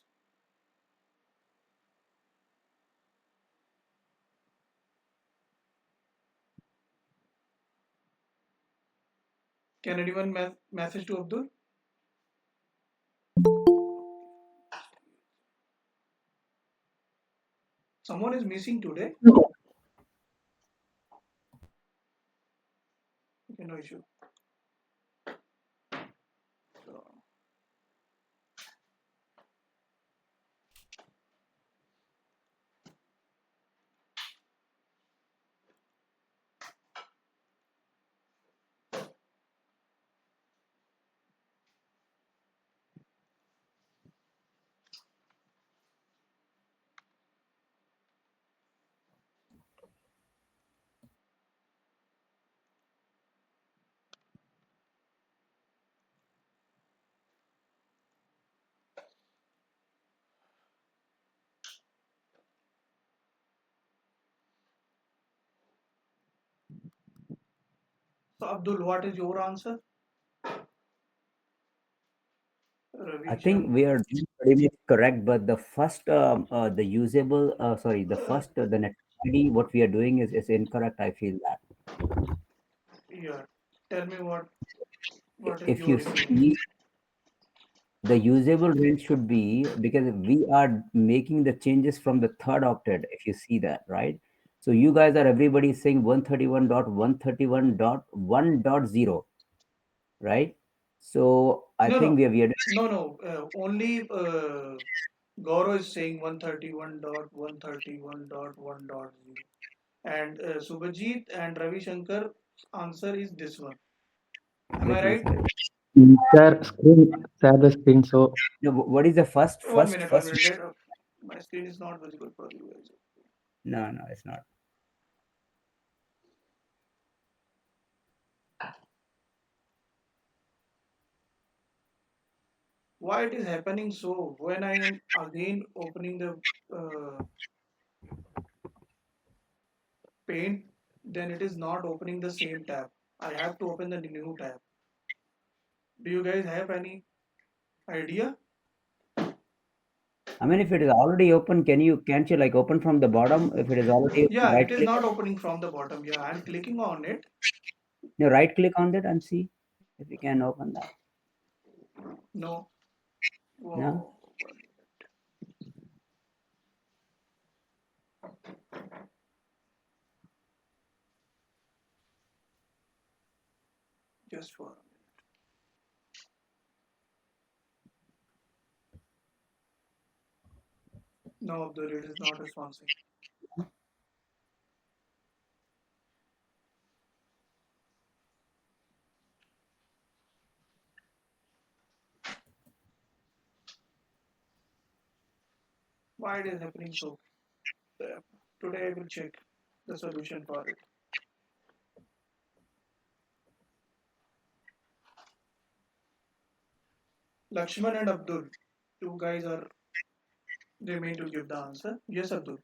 Can anyone message to Abdul? Someone is missing today. Okay, no issue. So, so Abdul, what is your answer? I Ravi think we Shankar. are doing pretty much correct, but the first, the usable, sorry, the first, the net ID, what we are doing is incorrect. I feel that. Yeah. Tell me what is If your you opinion? see, the usable range should be because we are making the changes from the third octet. If you see that, right? So you guys are everybody saying 131.131.1.0, right? So I No, think no, we are no. Only Gaurav is saying 131.131.1.0, and Subhajit and Ravi Shankar answer is this one. Am I which one? right? Sorry. Sir, screen, share the screen. So, No, what is the first, One first, minute, one first? minute. My screen is not visible for you guys. No, no, it's not. Why it is happening so? When I am again opening the paint, then it is not opening the same tab. I have to open the new tab. Do you guys have any idea? I mean, if it is already open, can't you like open from the bottom? If it is already open, Yeah, right it is click, not opening from the bottom. Yeah, I'm clicking on it. no, right click on that and see if you can open that. No. No, Whoa. Just for a minute. No, Abdul, it is not responding. Why it is happening so? Today I will check the solution for it. Lakshman and Abdul, two guys are remain to give the answer. Yes, Abdul.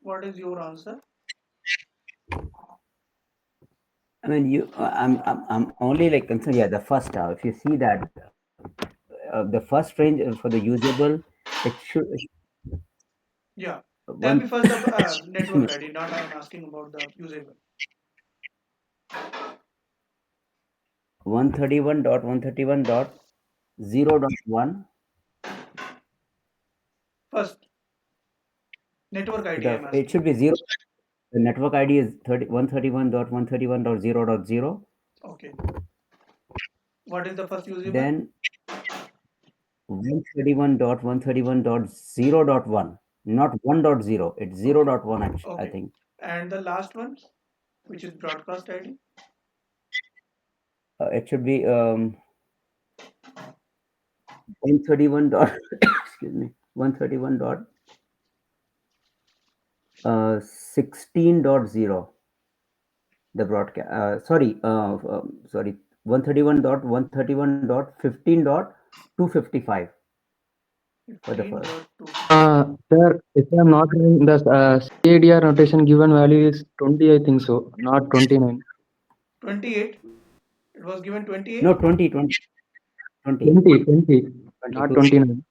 What is your answer? I mean, I'm only like concerned. Yeah, the first. If you see that the first range for the usable, it should Yeah. Tell one. me first the Excuse me, network ID. Not I am asking about the usable. 131.131.0.1. First network ID I The am it asking. should be zero. The network ID is 131.131.0.0. Okay. What is the first usable? Then 131.131.0.1, not 1.0. It's 0.1 actually, I Okay. think. And the last one, which is broadcast ID. It should be 131 dot excuse me, 131 dot 16.0. The broadcast sorry, 131.131.15.255 for the first. 15.2. Sir, if I'm not wrong, the CADR notation given value is 20, I think so, not 29. 28. It was given No, 28. 20, 20, not 29.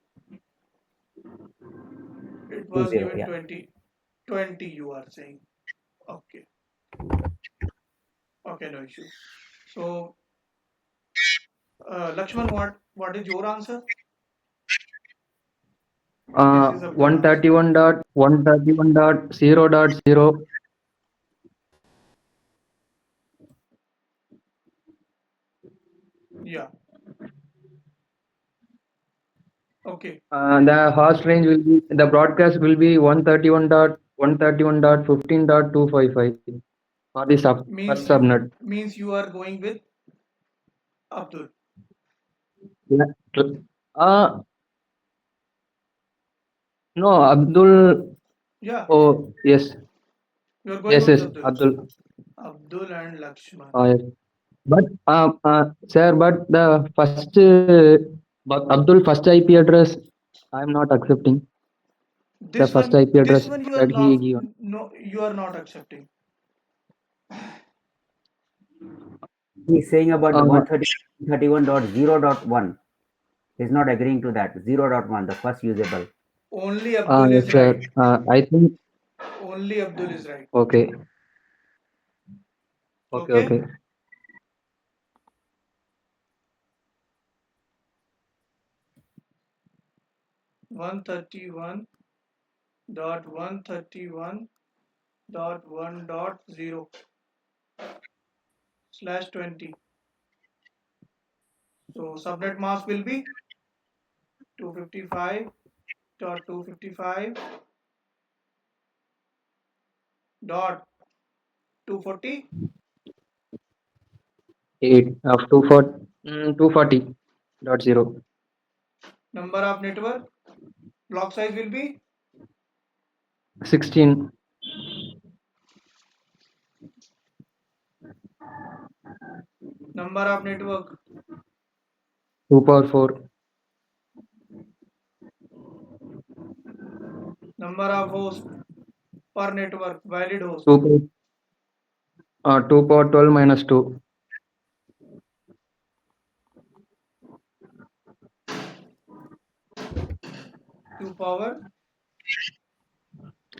It 20, was given yeah. 20. 20 you are saying. Okay. Okay, no issue. So Lakshman, what is your answer? This is Abdul answer. 131.131.0.0. Yeah. Okay. The host range will be, the broadcast will be 131.131.15.255 for the first subnet. Means you are going with Abdul. Yeah. Uh, no, Abdul. Yeah. Oh, yes. You are going with Yes, Abdul. Abdul. Abdul and Lakshman. Yes. But, sir, but the first, but Abdul first IP address, I'm not accepting the first IP This address one you are that he not. given. No, you are not accepting. He's saying about the Uh, 131.0.1. He's not agreeing to that. 0.1, the first usable. Only Abdul yes, is sir. right. I think, Only Abdul is right. okay, Okay. okay. 131.131.1.0/20. So subnet mask will be 255.255 dot 240. 8 of 240, 240.0. Number of network. Block size will be 16, number of network. 2 power 4, Number of host per network. Valid host. 2 power 12 minus 2, 2 power.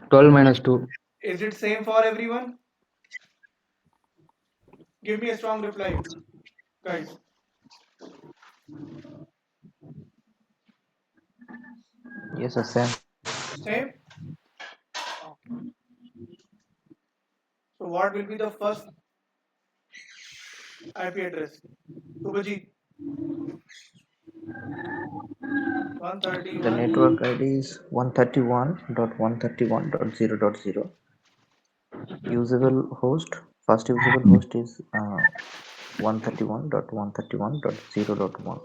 12 minus 2. Is it same for everyone? Give me a strong reply, guys. Yes, sir, same. Same. So what will be the first IP address? Subhajit. The 131. network ID is 131.131.0.0. Usable host, first usable host is 131.131.0.1.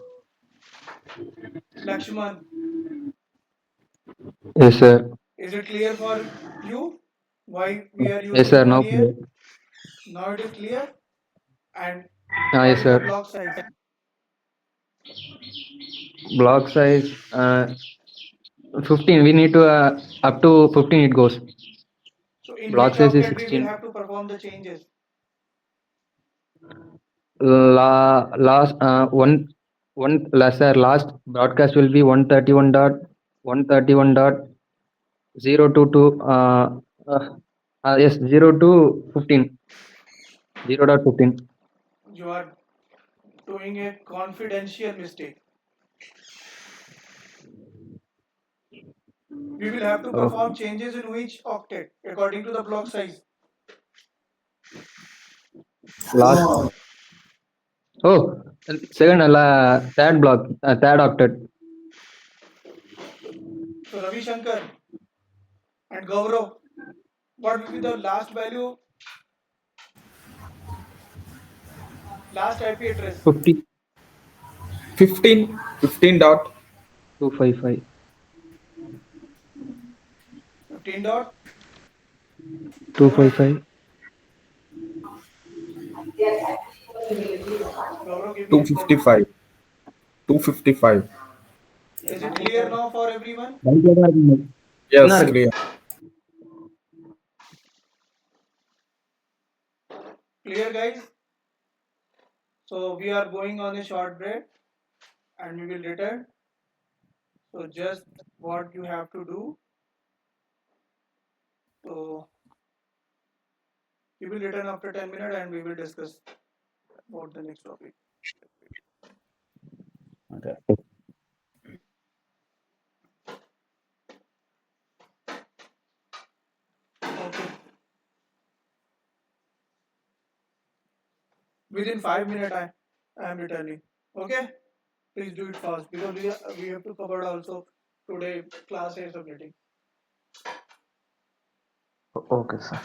Lakshman, Yes, sir. is it clear for you why we are Yes, using sir. one No here? problem. Now it is clear. And Yes, what is the sir. block size? Block size 15. We need to up to 15 it goes. So in Block which size is octet we will 16. have to perform the changes? Last one lesser last broadcast will be 131.131.022 yes 0 to 15 0.15. You are doing a confidential mistake. We will have to Oh, perform changes in which octet according to the block size. last oh second third block third octet. So Ravi Shankar and Gaurav, what will be the last value, last IP address? 50 15 dot 255 15 dot. Gaurav, 255 Gaurav, give me a clue. 255. 255. Is it clear now for everyone? Yes, clear. Clear, guys? So we are going on a short break and we will return. So just what you have to do. So we will return after 10 minutes and we will discuss about the next topic. Okay. Okay. Within 5 minutes, I am returning. Okay? Please do it fast because we have to cover also today class A submitting. Okay, sir.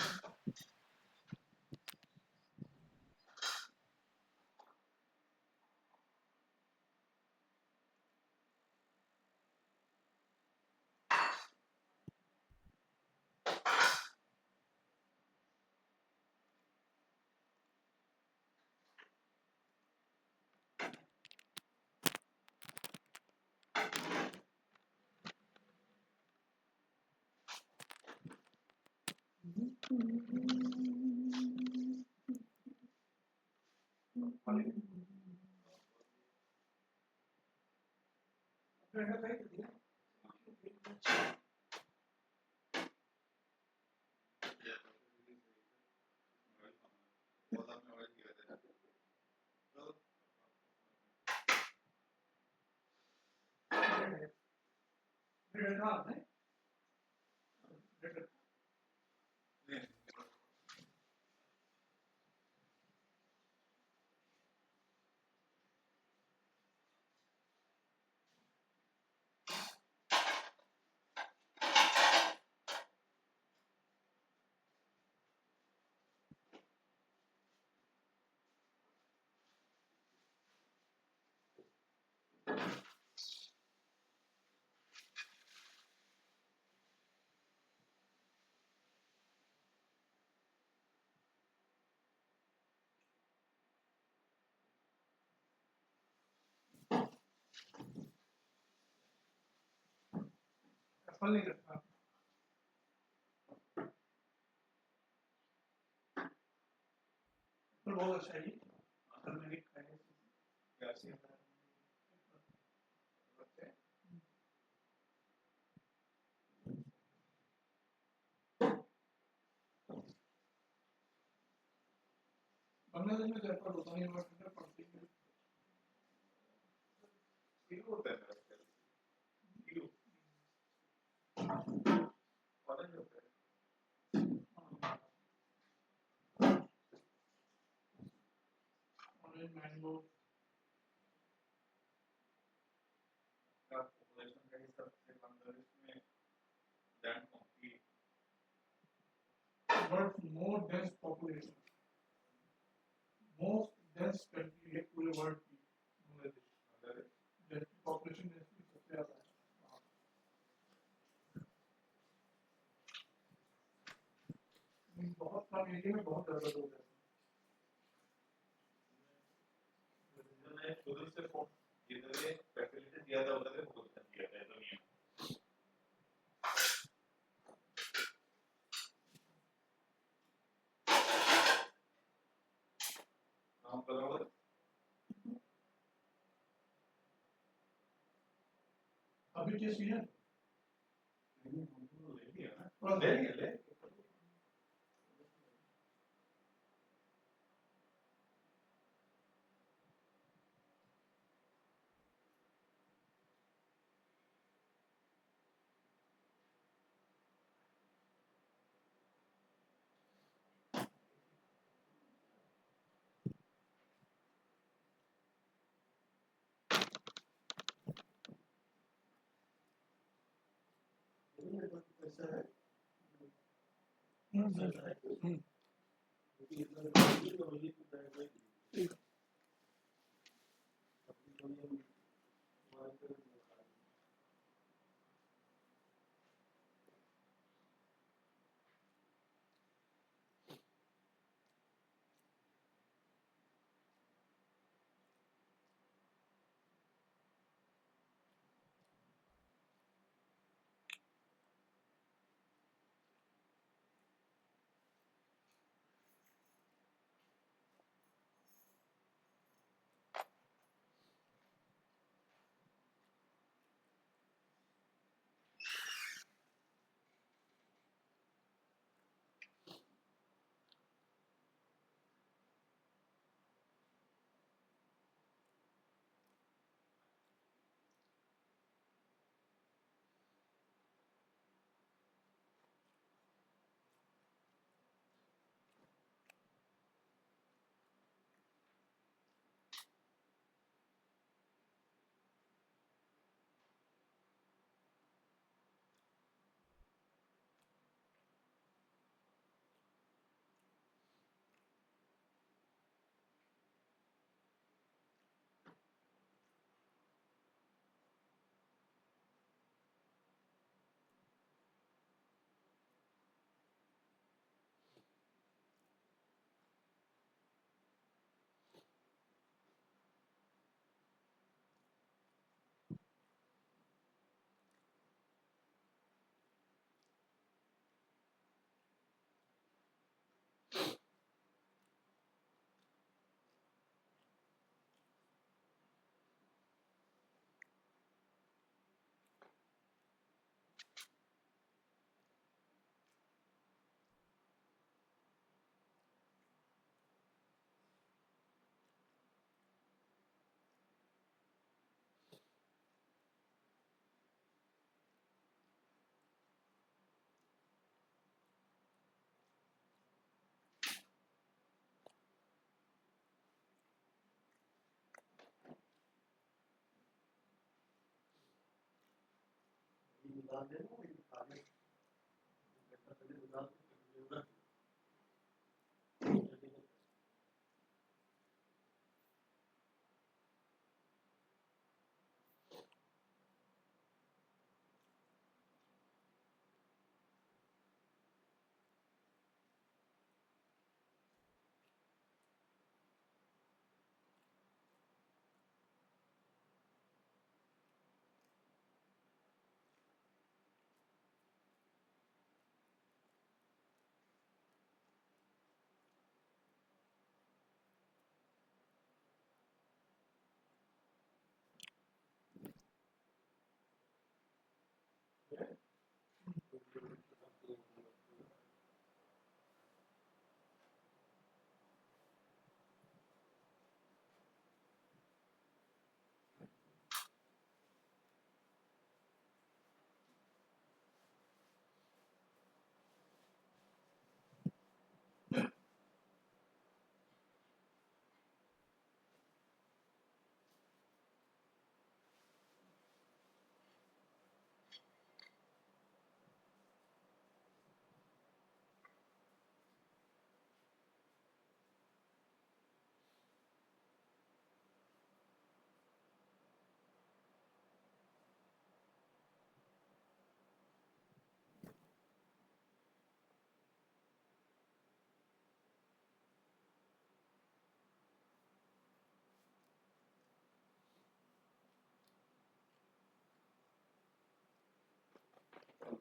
towards more dense population, most dense country है पूरे world की Bangladesh population density सबसे ज़्यादा है बहुत कम area में बहुत ज़्यादा लोग हैं मैं शुरू से जितने फैसिलिटी दिया था उतने बहुत दिया था दुनिया काम बराबर अभी कैसी है ले लिया ना ले लिया ले कैसा है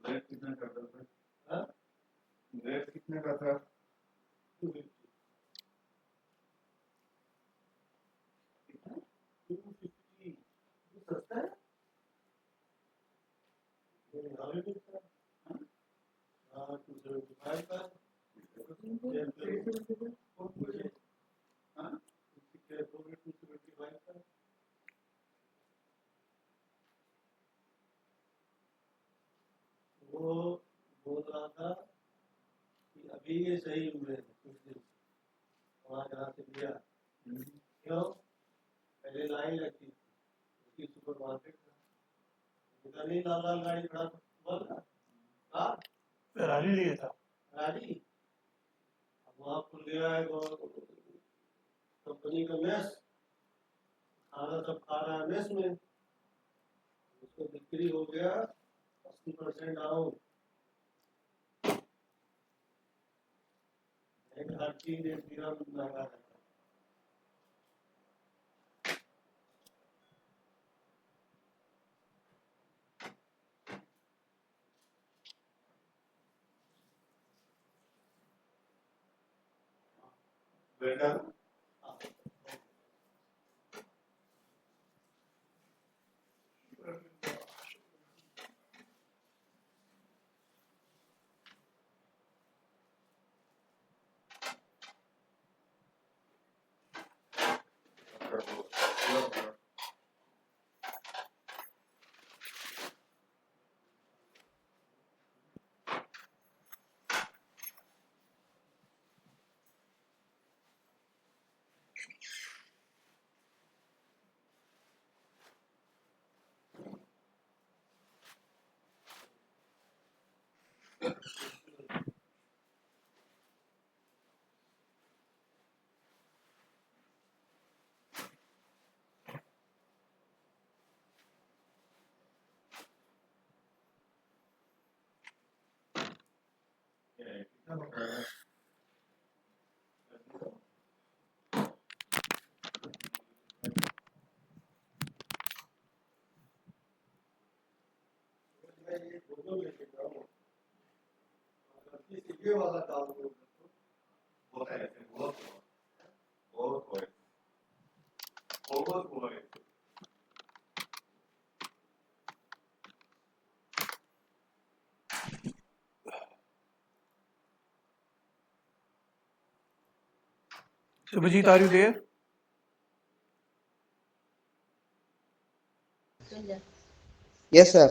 ग्रेड कितने का था? हाँ? ग्रेड कितने का था? 250. कितना? 250. सस्ता है? ये हमें भी था. हाँ? 275 का. हाँ? 275 का. वो बोल रहा था कि अभी ये सही हुए कुछ दिन वहाँ जहाँ से लिया. क्यों? पहले लाइन लगती थी उसकी सुपर मार्केट था. इधर नहीं लाल लाल गाड़ी खड़ा बोल रहा. हाँ फेरारी लिए था. गाड़ी. अब वहाँ खुल गया है वो कंपनी का मेस. खाना सब खा रहा है मेस में. उसको बिक्री हो गया 80% डाउन. हर चीज 1 दिरहम महंगा था. बेटा ये फोटो लेके जाओ. ये वाला काम करो. होता है ऐसे बहुत बहुत बहुत बहुत हुआ है. Subhajit, are you there? Yes, sir.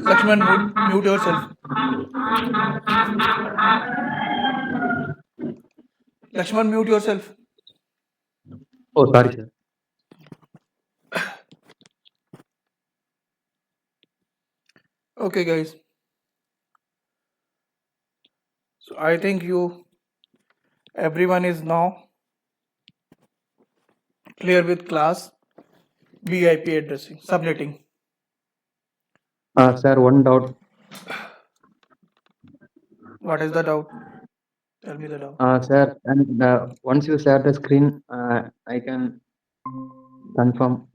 Lakshman, mute yourself. Lakshman, mute yourself. Oh, sorry, sir. Okay, guys. So I think everyone is now clear with class B IP addressing, subnetting. Sir, one doubt. What is the doubt? Tell me the doubt. Sir, and once you share the screen, I can confirm.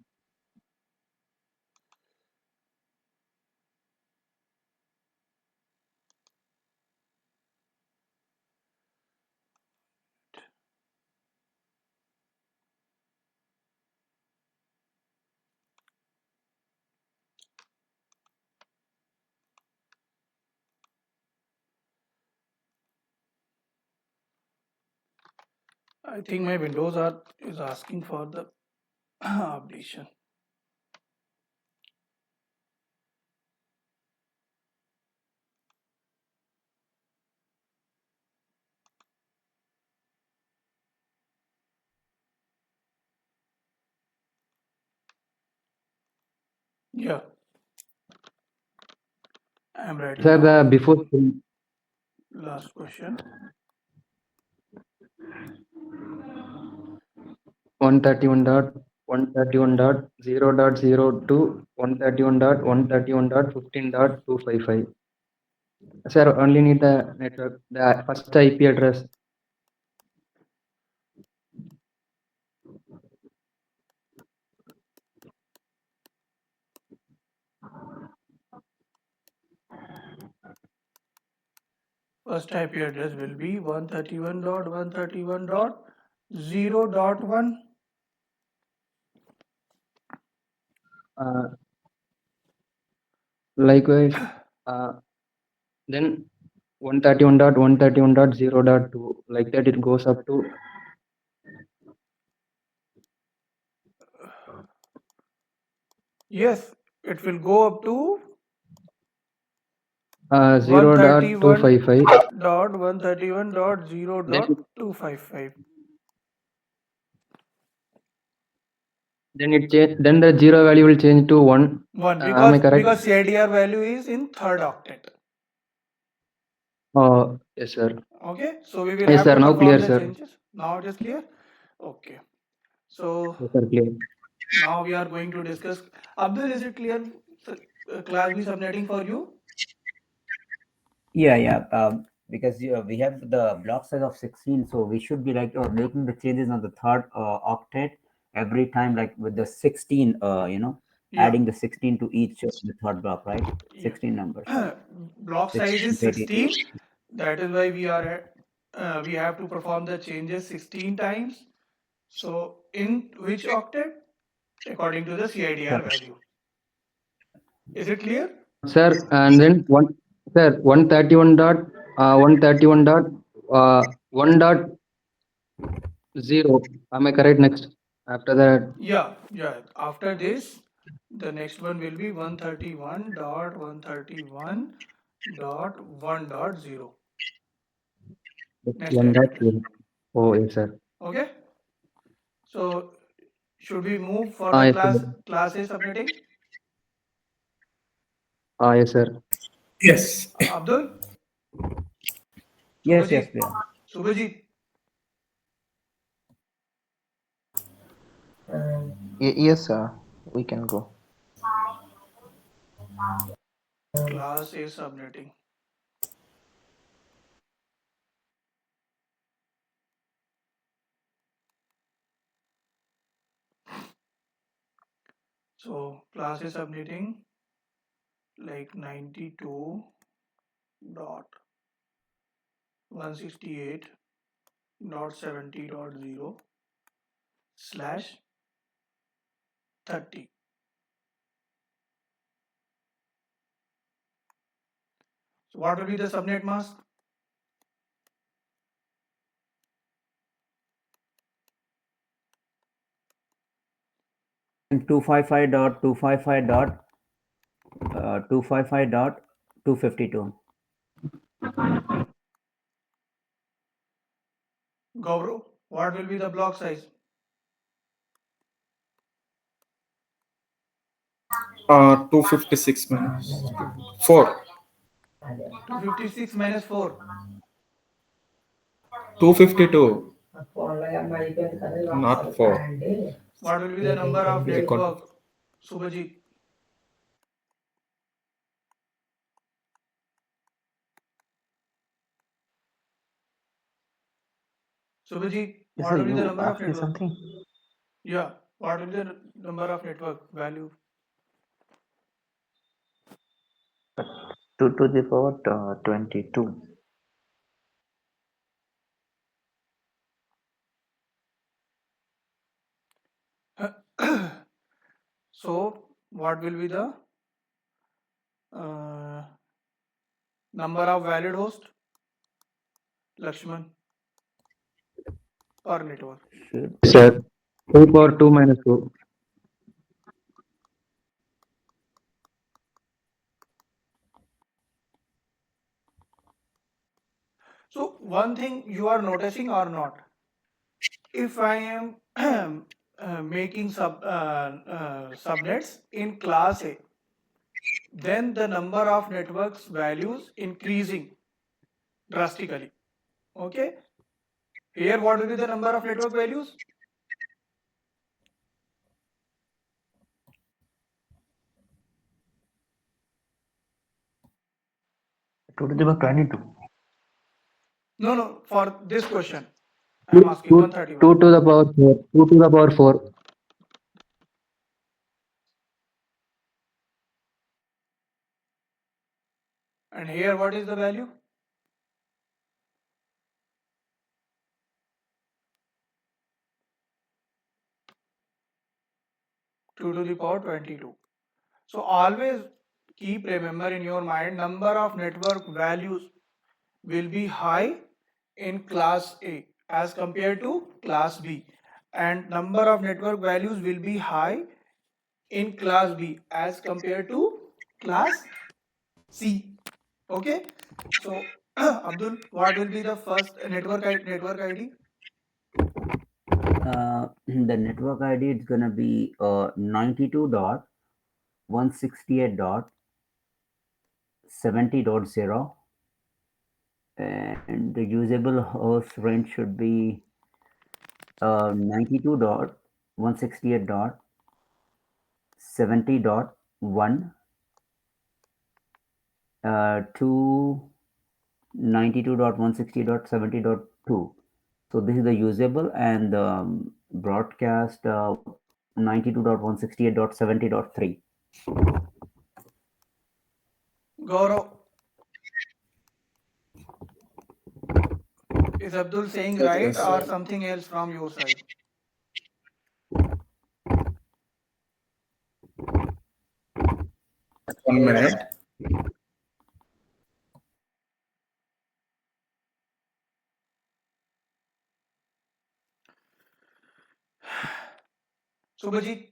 I think my Windows is asking for the updation. Yeah. I am writing Sir, down. the before Last question. 131.131.0.0 to 131.131.15.255. Sir, only need the network, the first IP address. First IP address will be 131.131.0.1. Likewise, then 131.131.0.2, like that it goes up to Yes, it will go up to 0.255. 131.131.0.255. Then then the zero value will change to 1. 1 Am I correct? because CIDR value is in third octet. Yes, sir. Okay, so we will Yes, have sir. to Now perform clear, the sir. changes. Now it is clear. Okay, so Yes, sir, clear. now we are going to discuss. Abdul, is it clear? Class B subnetting for you? Yeah. Because we have the block size of 16, so we should be like making the changes on the third octet every time, like with the 16. Yeah. Adding the 16 to each the third block, right? Yeah. 16 numbers. Block size is 16. That is why we have to perform the changes 16 times. So in which octet? According to the CIDR value. Is it clear? Sir, and then 131 dot 131 dot 1.0. Am I correct? Next, after that, Yeah. After this, the next one will be 131.131.1.0. Next IP address. 1.0. Oh, yes, sir. Okay. So should we move for the Yes, sir. class A subnetting? Yes, sir. Yes. Abdul? Yes, Subhajit? Priya. Subhajit? Yes, sir. We can go. Class A subnetting. So class A subnetting like 92.168.70.0/30. So what will be the subnet mask? And 255.255.252. Gaurav, what will be the block size? 256 minus 4. 256 minus 4. 252. Not 4. What will be the number of Is equal to network? Subhajit. Subhajit, Yes, what sir, will be the you number of asked me network? something? Yeah, what will be the number of network value? 2 to the power 22. So, what will be the uh, number of valid host? Lakshman, per network. Should Yes, sir. 2 power 2 minus 2. So, one thing you are noticing or not, if I am making subnets in class A, then the number of networks values increasing drastically. Okay. Here, what will be the number of network values? 2 to the power 22. No, no. For this question, I am 2, asking 2, 131. 2 to the power 4. 2 to the power 4. And here, what is the value? 2 to the power 22. So always keep remember in your mind number of network values will be high in class A as compared to class B, and number of network values will be high in class B as compared to class C. Okay. So Abdul, what will be the first network ID? The network ID is gonna be 92.168.70.0, and the usable host range should be 92.168.70.1 to 92.160.70.2. So this is the usable, and broadcast 92.168.70.3. Gaurav, is Abdul saying Yes, right yes, or sir. something else from your side? One minute. Subhajit,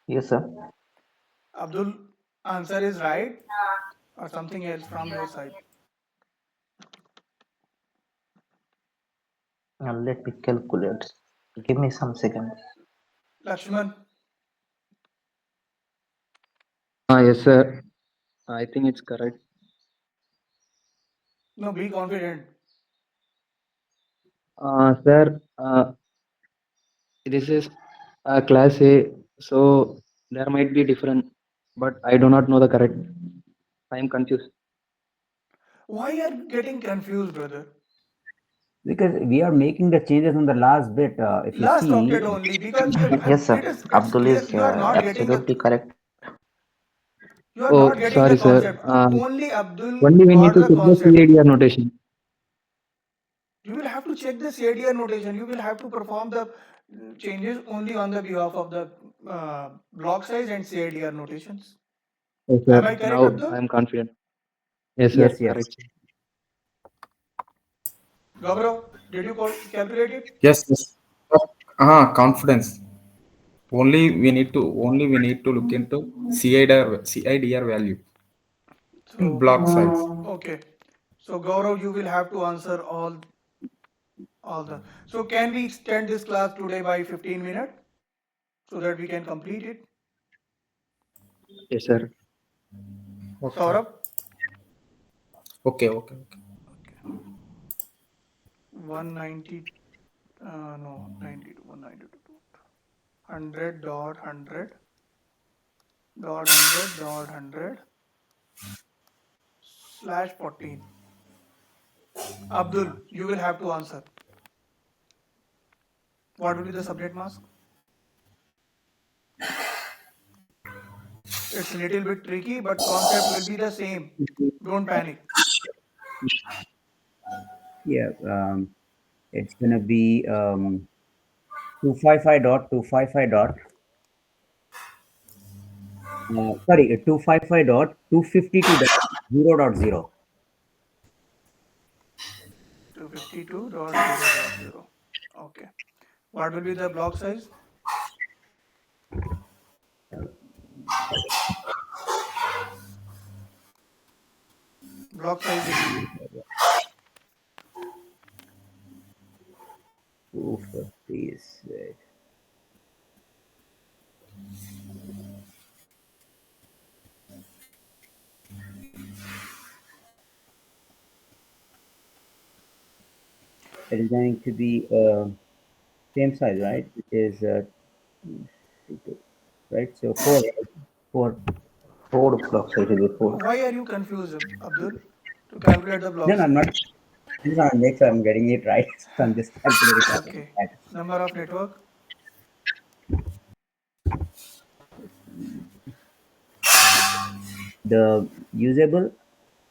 Yes, sir. Abdul, answer is right or something else from your side? Let me calculate. Give me some seconds. Lakshman, Yes, sir. I think it's correct. no, be confident. Sir, this is class A, so there might be different, but I do not know the correct. I am confused. Why are you getting confused, brother? Because we are making the changes on the last bit. If you Last see, octet only because Yes, sir. it's Abdul clear is you are not getting the absolutely correct. you are not Oh, getting the sorry, sir. concept. Only Abdul Only we need got to the check the concept. CADR notation. You will have to check the CADR notation. You will have to perform the changes only on the behalf of the block size and CADR notations. Yes, Am sir. I correct, Now Abdul? I am confident. Yes, sir. yes, yes. Correct. Gaurav, did you calculate it? Yes, yes. Confidence. Only we need to look into CIDR value and So, block size. okay. So, Gaurav, you will have to answer all the. So, can we extend this class today by 15 minutes so that we can complete it? Yes, sir. Okay. Saurabh, Okay. 190, no, 92, 192, 100 dot 100 dot 100 dot 100 slash 14. Abdul, you will have to answer. What will be the subnet mask? It's a little bit tricky, but concept will be the same. Don't panic. Yeah, it's gonna be 255.255 dot. Sorry, 255.252.0.0. 252.0.0. Okay. What will be the block size? Block size will be 256. it is going to be same size, right? Which is right. So four, right? Four. Four block size is a four. Why are you confused, Abdul, to calculate the No, block no, I'm not. size? I just want to make sure I'm getting it right. So I'm just calculating Okay. that. Number of network. The usable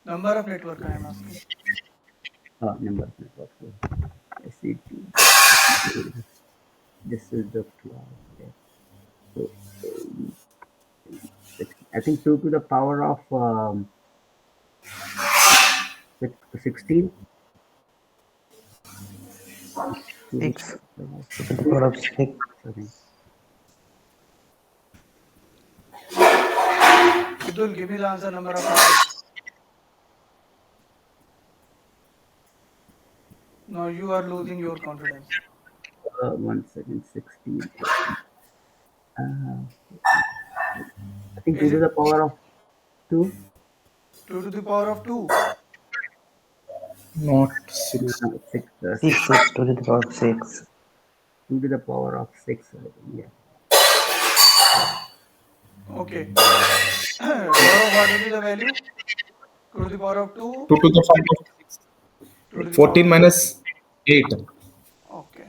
Number of network I am asking. number of networks. So I see two. This is the cloud. Okay. So I think 2 to the power of 16. 2 to the Six. power of To the 16. power of six. I think. Abdul, give me the answer number of network. Now you are losing your confidence. 1 second, 16. Uh, I think 2 Is to the it power of 2. 2 to the power of 2? Not six. No, 6. Six. 6. Six. To the power of six. 2 to the power of 6. I think. Yeah. Okay. Gaurav, what will be the value? 2 to the power of 2, 2 to the power of 2 to the power 14 of 6. minus 8. Okay.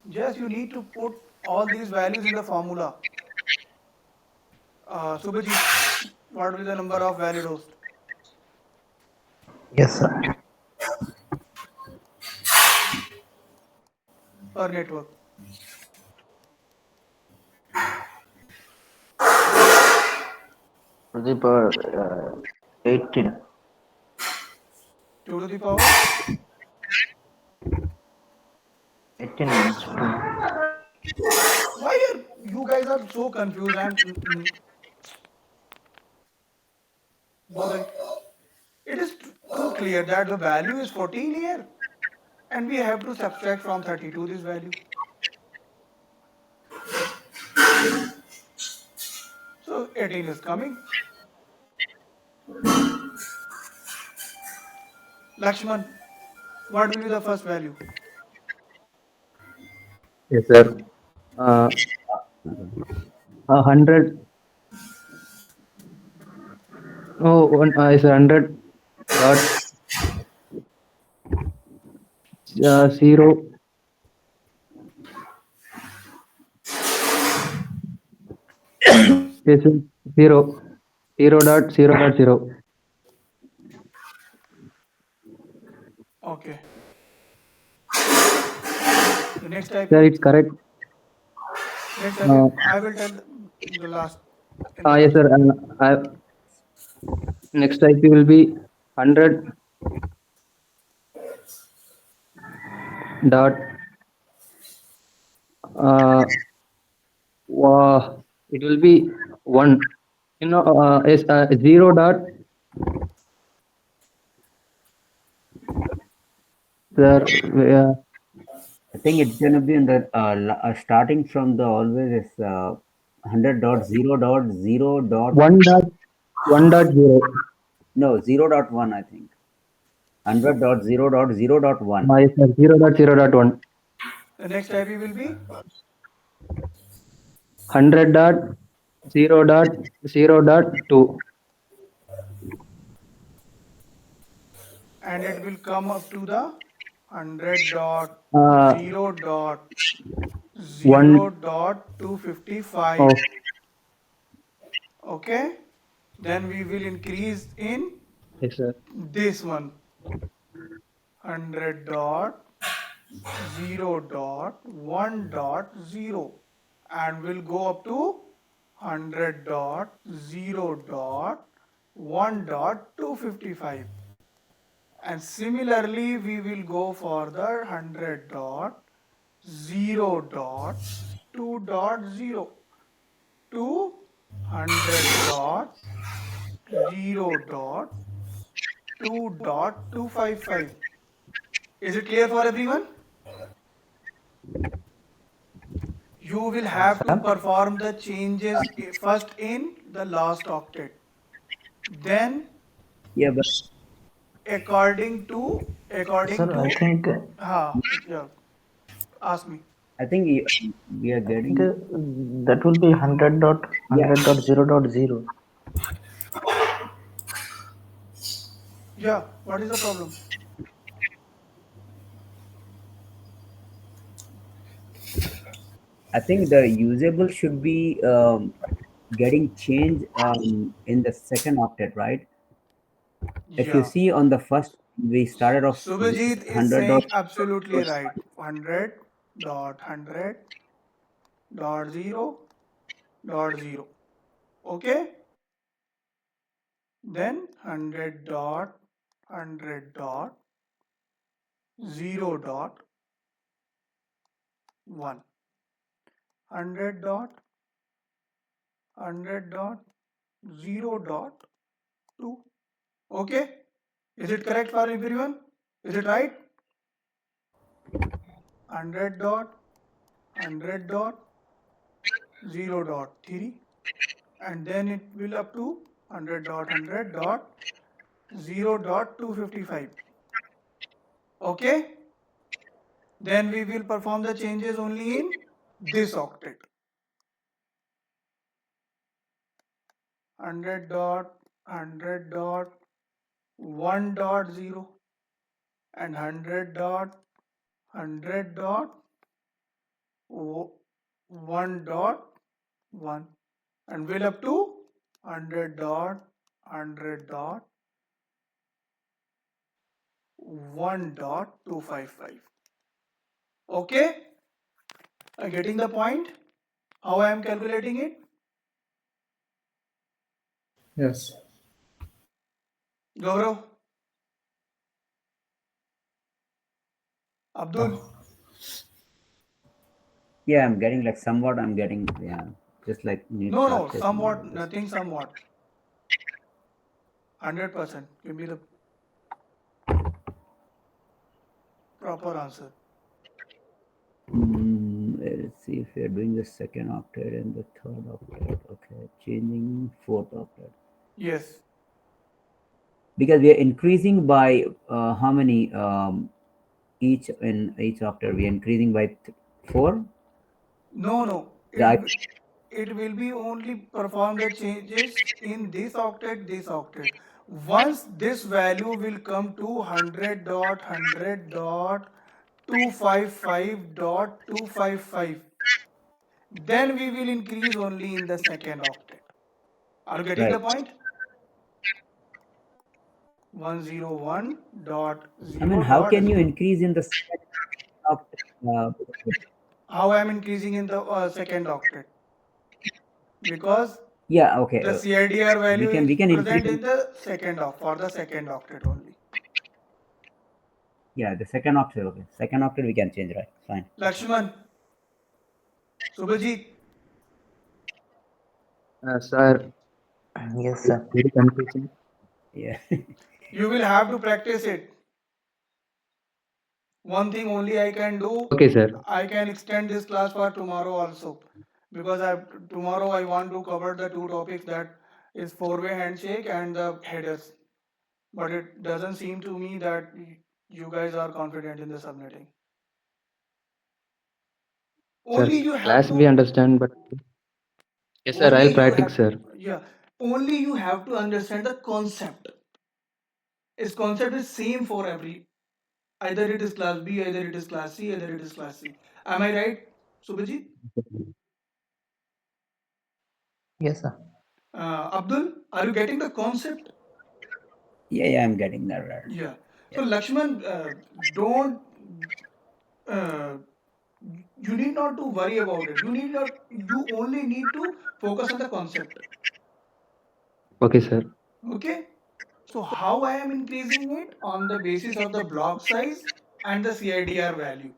Just you need to put all these values in the formula. Subhajit, what will be the number of valid host Yes, sir. per network? To the power 18. 2 to the power? 18 minus two. Why are you guys are so confused? Both. It is too clear that the value is 14 here, and we have to subtract from 32 this value. So 18 is coming. Lakshman, what will be the first value? Yes, sir. Uh, 100. No, it's 100.0. Yes, sir. Zero. 0.0.0. Okay. The next IP. Sir, it's correct. Next IP. Uh, I will tell the last in the yes, last. sir. Next IP will be 100 dot uh, it will be one. Is 0 dot, sir. I think it's gonna be in the starting from the always is 100.0.0 1.1.0. no 0.1 I think 100.0.0.1. Yes, sir. 0.0.1. The next IP will be 100.0.0.2. and it will come up to the 100 dot Uh, 0 dot 0 1. dot 255. Oh, Okay, then we will increase in yes, sir. this one 100 dot 0 dot 1 dot 0, and will go up to 100 dot 0 dot 1 dot 255, and similarly we will go for the 100 dot 0 dot 2 dot 0 to 100 dot 0 dot 2 dot 255. Is it clear for everyone? You will have to Sir. perform the changes first in the last octet. Then Yeah, but according to Sir, I think yeah, ask me. I think we are getting, that will be 100 dot yeah. 100 dot 0 dot 0. Yeah, what is the problem? I think the usable should be getting changed in the second octet, right? If you Yeah, see on the first, we started off with Subhajit is 100 dot. saying absolutely right. 100.100.0.0. Okay? Then 100.0.1. 100.100.0.2. Okay? Is it correct for everyone? Is it right? 100.100.0.3, and then it will up to 100.100.0.255. Okay? Then we will perform the changes only in this octet. 100.100.1.0 and 100.100.1.1, and will up to 100.100.1.255. Okay? Getting the point? How I am calculating it? Yes. Gaurav, Abdul? Yeah, I'm getting like somewhat. I'm getting, yeah, just like need No, practice somewhat, more. Just nothing somewhat. 100%. Give me the proper answer. let's see if we are doing the second octet and the third octet. Okay, changing fourth octet Yes. because we are increasing by how many each in each octet? We are increasing by 4. No. The It will be only perform the changes in this octet. Once this value will come to 100.100.255.255, then we will increase only in the second octet. Are you getting right. the point? 101.0. How can you increase in the second octet? How I am increasing in the second octet? Because Yeah. Okay. the CIDR value is We can increase. present in the second for the second octet only. Yeah, the second octet. Okay, second octet we can change, right? Fine. Lakshman, Subhajit, Sir, Yes, it's sir. very confusing. Yeah. you will have to practice it. One thing only I can do, Okay, sir. I can extend this class for tomorrow also, because tomorrow I want to cover the two topics, that is four-way handshake and the headers. But it doesn't seem to me that you guys are confident in the subnetting. Sir, Only you have class to we understand, but yes, sir, only I'll you practice, have sir. yeah only you have to understand the concept. Its concept is same for every, either it is class B, either it is class C, either it is class C. Am I right, Subhajit? Yes, sir. Abdul, are you getting the concept? Yeah, I'm getting that right. Yeah. So Yeah. Lakshman, don't uh, you need not to worry about it. You only need to focus on the concept. Okay, sir. Okay. So how I am increasing it? On the basis of the block size and the CIDR value.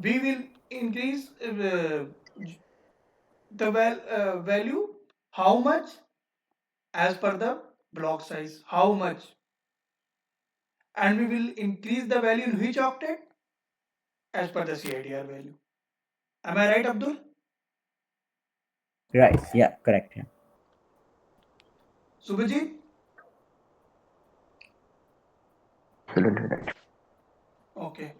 We will increase the value. How much? As per the block size. How much? And we will increase the value in which octet? As per the CIDR value. Am I right, Abdul? Right. Yeah. Correct. Yeah. Subhajit? Absolutely right. Okay.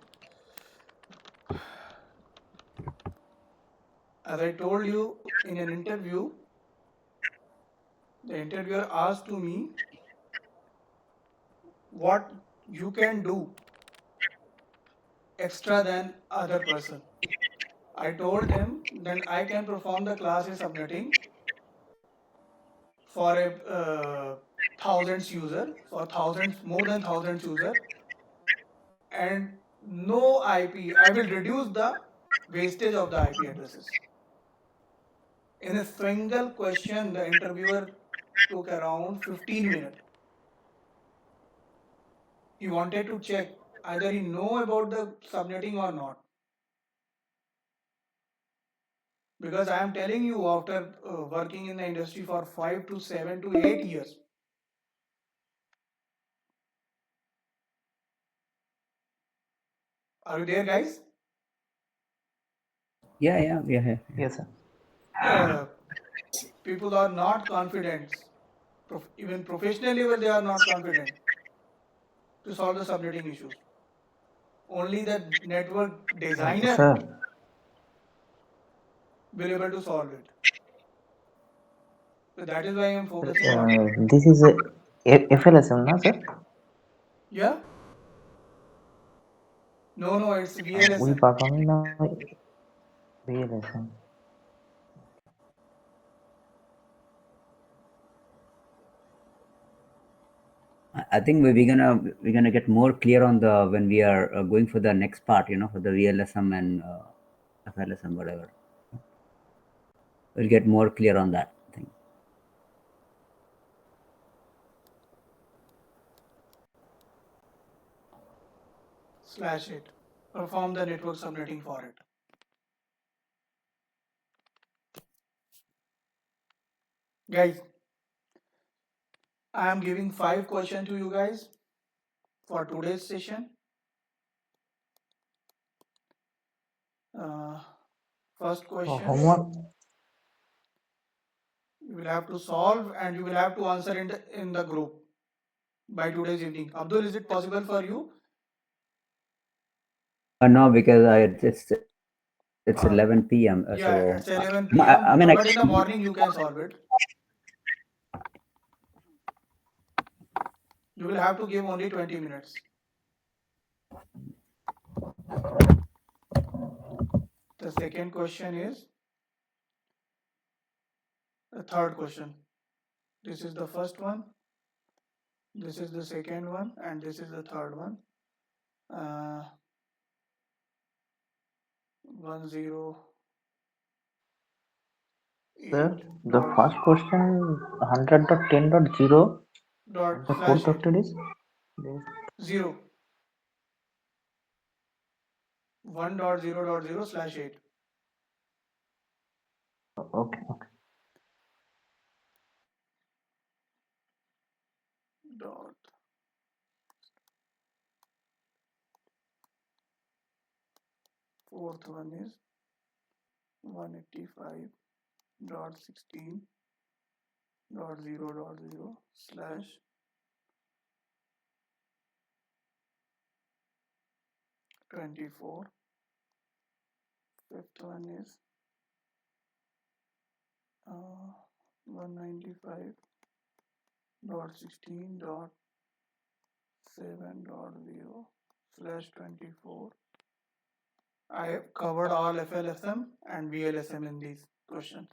As I told you in an interview, the interviewer asked to me what you can do extra than other person. I told him then I can perform the class in subnetting for a thousands user, for thousands more than thousands user, and no IP. I will reduce the wastage of the IP addresses. In a single question, the interviewer took around 15 minutes. He wanted to check either he know about the subnetting or not. Because I am telling you, after working in the industry for 5 to 7 to 8 years, are you there, guys? Yeah. Yeah. Yeah. Yeah. Yes, sir. Uh, People are not confident. Even professional level, they are not confident to solve the subnetting issues. Only the network designer Sir, will able to solve it. So that is why I am focusing on it. this is a FLSM, na, sir? Yeah? No, it's We VLSM. performing now VLSM. I think we're gonna get more clear on the when we are going for the next part. For the VLSM and FLSM, whatever. We'll get more clear on that thing. Slash it. Perform the network subnetting for it. Guys, I am giving 5 questions to you guys for today's session. Uh, First question, Homework. you will have to solve and you will have to answer in the group by today's evening. Abdul, is it possible for you? No, because it's 11 p.m. Yeah, So it's 11 I p.m. mean, But in the morning you can solve it. You will have to give only 20 minutes. The second question is the third question. This is the first one. This is the second one, and this is the third one. 108 Sir, the first question 100.10.0 dot and the slash fourth 8 octet is 0 1.0.0 slash 8. okay. Dot. Fourth one is 185.16.0.0 slash 24. Fifth one is 195.16.7.0 slash 24. I have covered all FLSM and VLSM in these questions.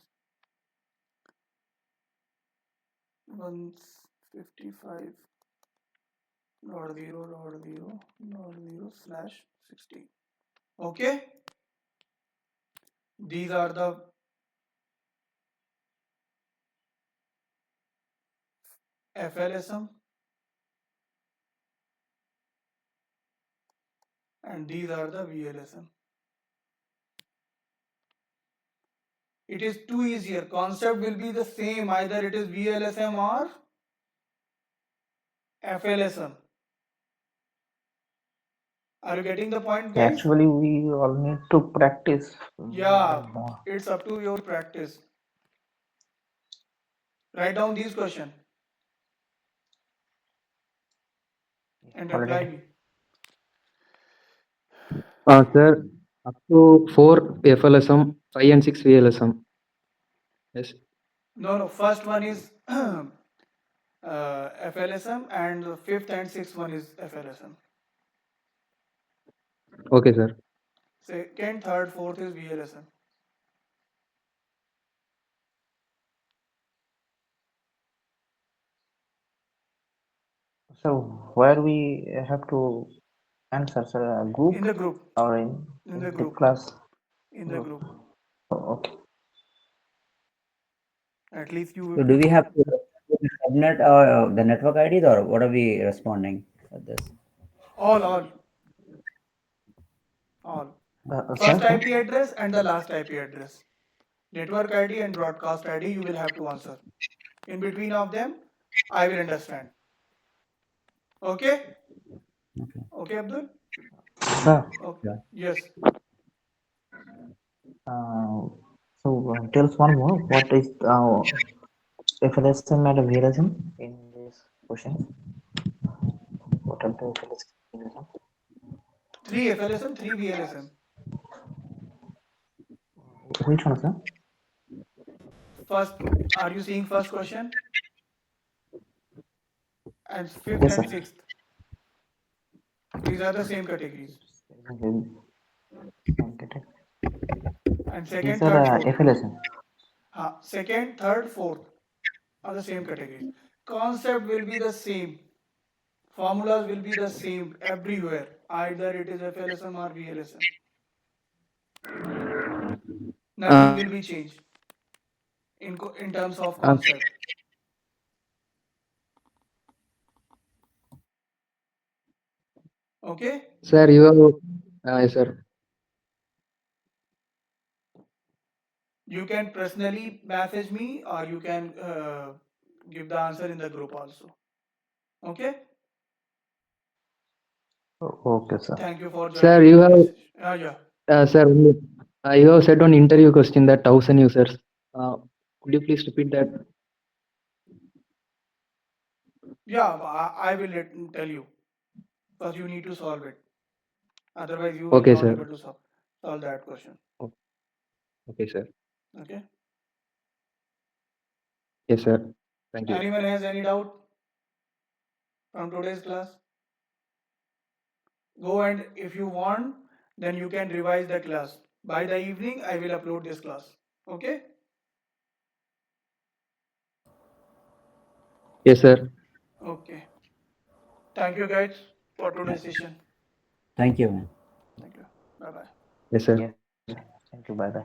155.0.0.0 slash 16. Okay, these are the FLSM and these are the VLSM. It is too easier. Concept will be the same, either it is VLSM or FLSM. Are you getting the point, guys? Actually, we all need to practice more Yeah, and more. it's up to your practice. Write down these questions and reply Already. me. Sir, up to 4 FLSM, 5 and 6 VLSM. Yes. No. First one is FLSM, and the fifth and sixth one is FLSM. Okay, sir. Second, third, fourth is VLSM. So where we have to answer, sir, a group In the group. or in In the the group. class? In the group. Oh, okay. At least you So do we have to subnet the network IDs, or what are we responding at this? all. First Sir? IP address and the last IP address. Network ID and broadcast ID you will have to answer. In between of them, I will understand. Okay? Okay. Okay, Abdul? Sir, Okay. Yeah. Yes. tell us one more. What is FLSM and VLSM in this question? What are the FLSM? 3 FLSM, 3 VLSM. Which one, sir? First, are you seeing first question? And fifth Yes, sir. and sixth. These are the same categories. And These second, are third, fourth. FLSM. Second, third, fourth are the same categories. Concept will be the same. Formulas will be the same everywhere. Either it is FLSM or VLSM. Nothing will be changed in terms of concept. Okay? Sir, you have, yes, sir. You can personally message me, or you can give the answer in the group also. Okay? Okay, sir. Thank you for Sir, joining you the have, session. Yeah. sir, you have said on interview question that 1,000 users. Could you please repeat that? Yeah, I will tell you. First, you need to solve it. Otherwise, you will Okay, not sir. able to solve that question. Okay, sir. Okay? Yes, sir. Thank you. Anyone has any doubt from today's class? Go, and if you want, then you can revise the class. By the evening, I will upload this class. Okay? Yes, sir. Okay. Thank you, guys, for today's session. Thank you, man. Thank you. Bye bye. Yes, sir. Yes, sir. Thank you. Bye bye.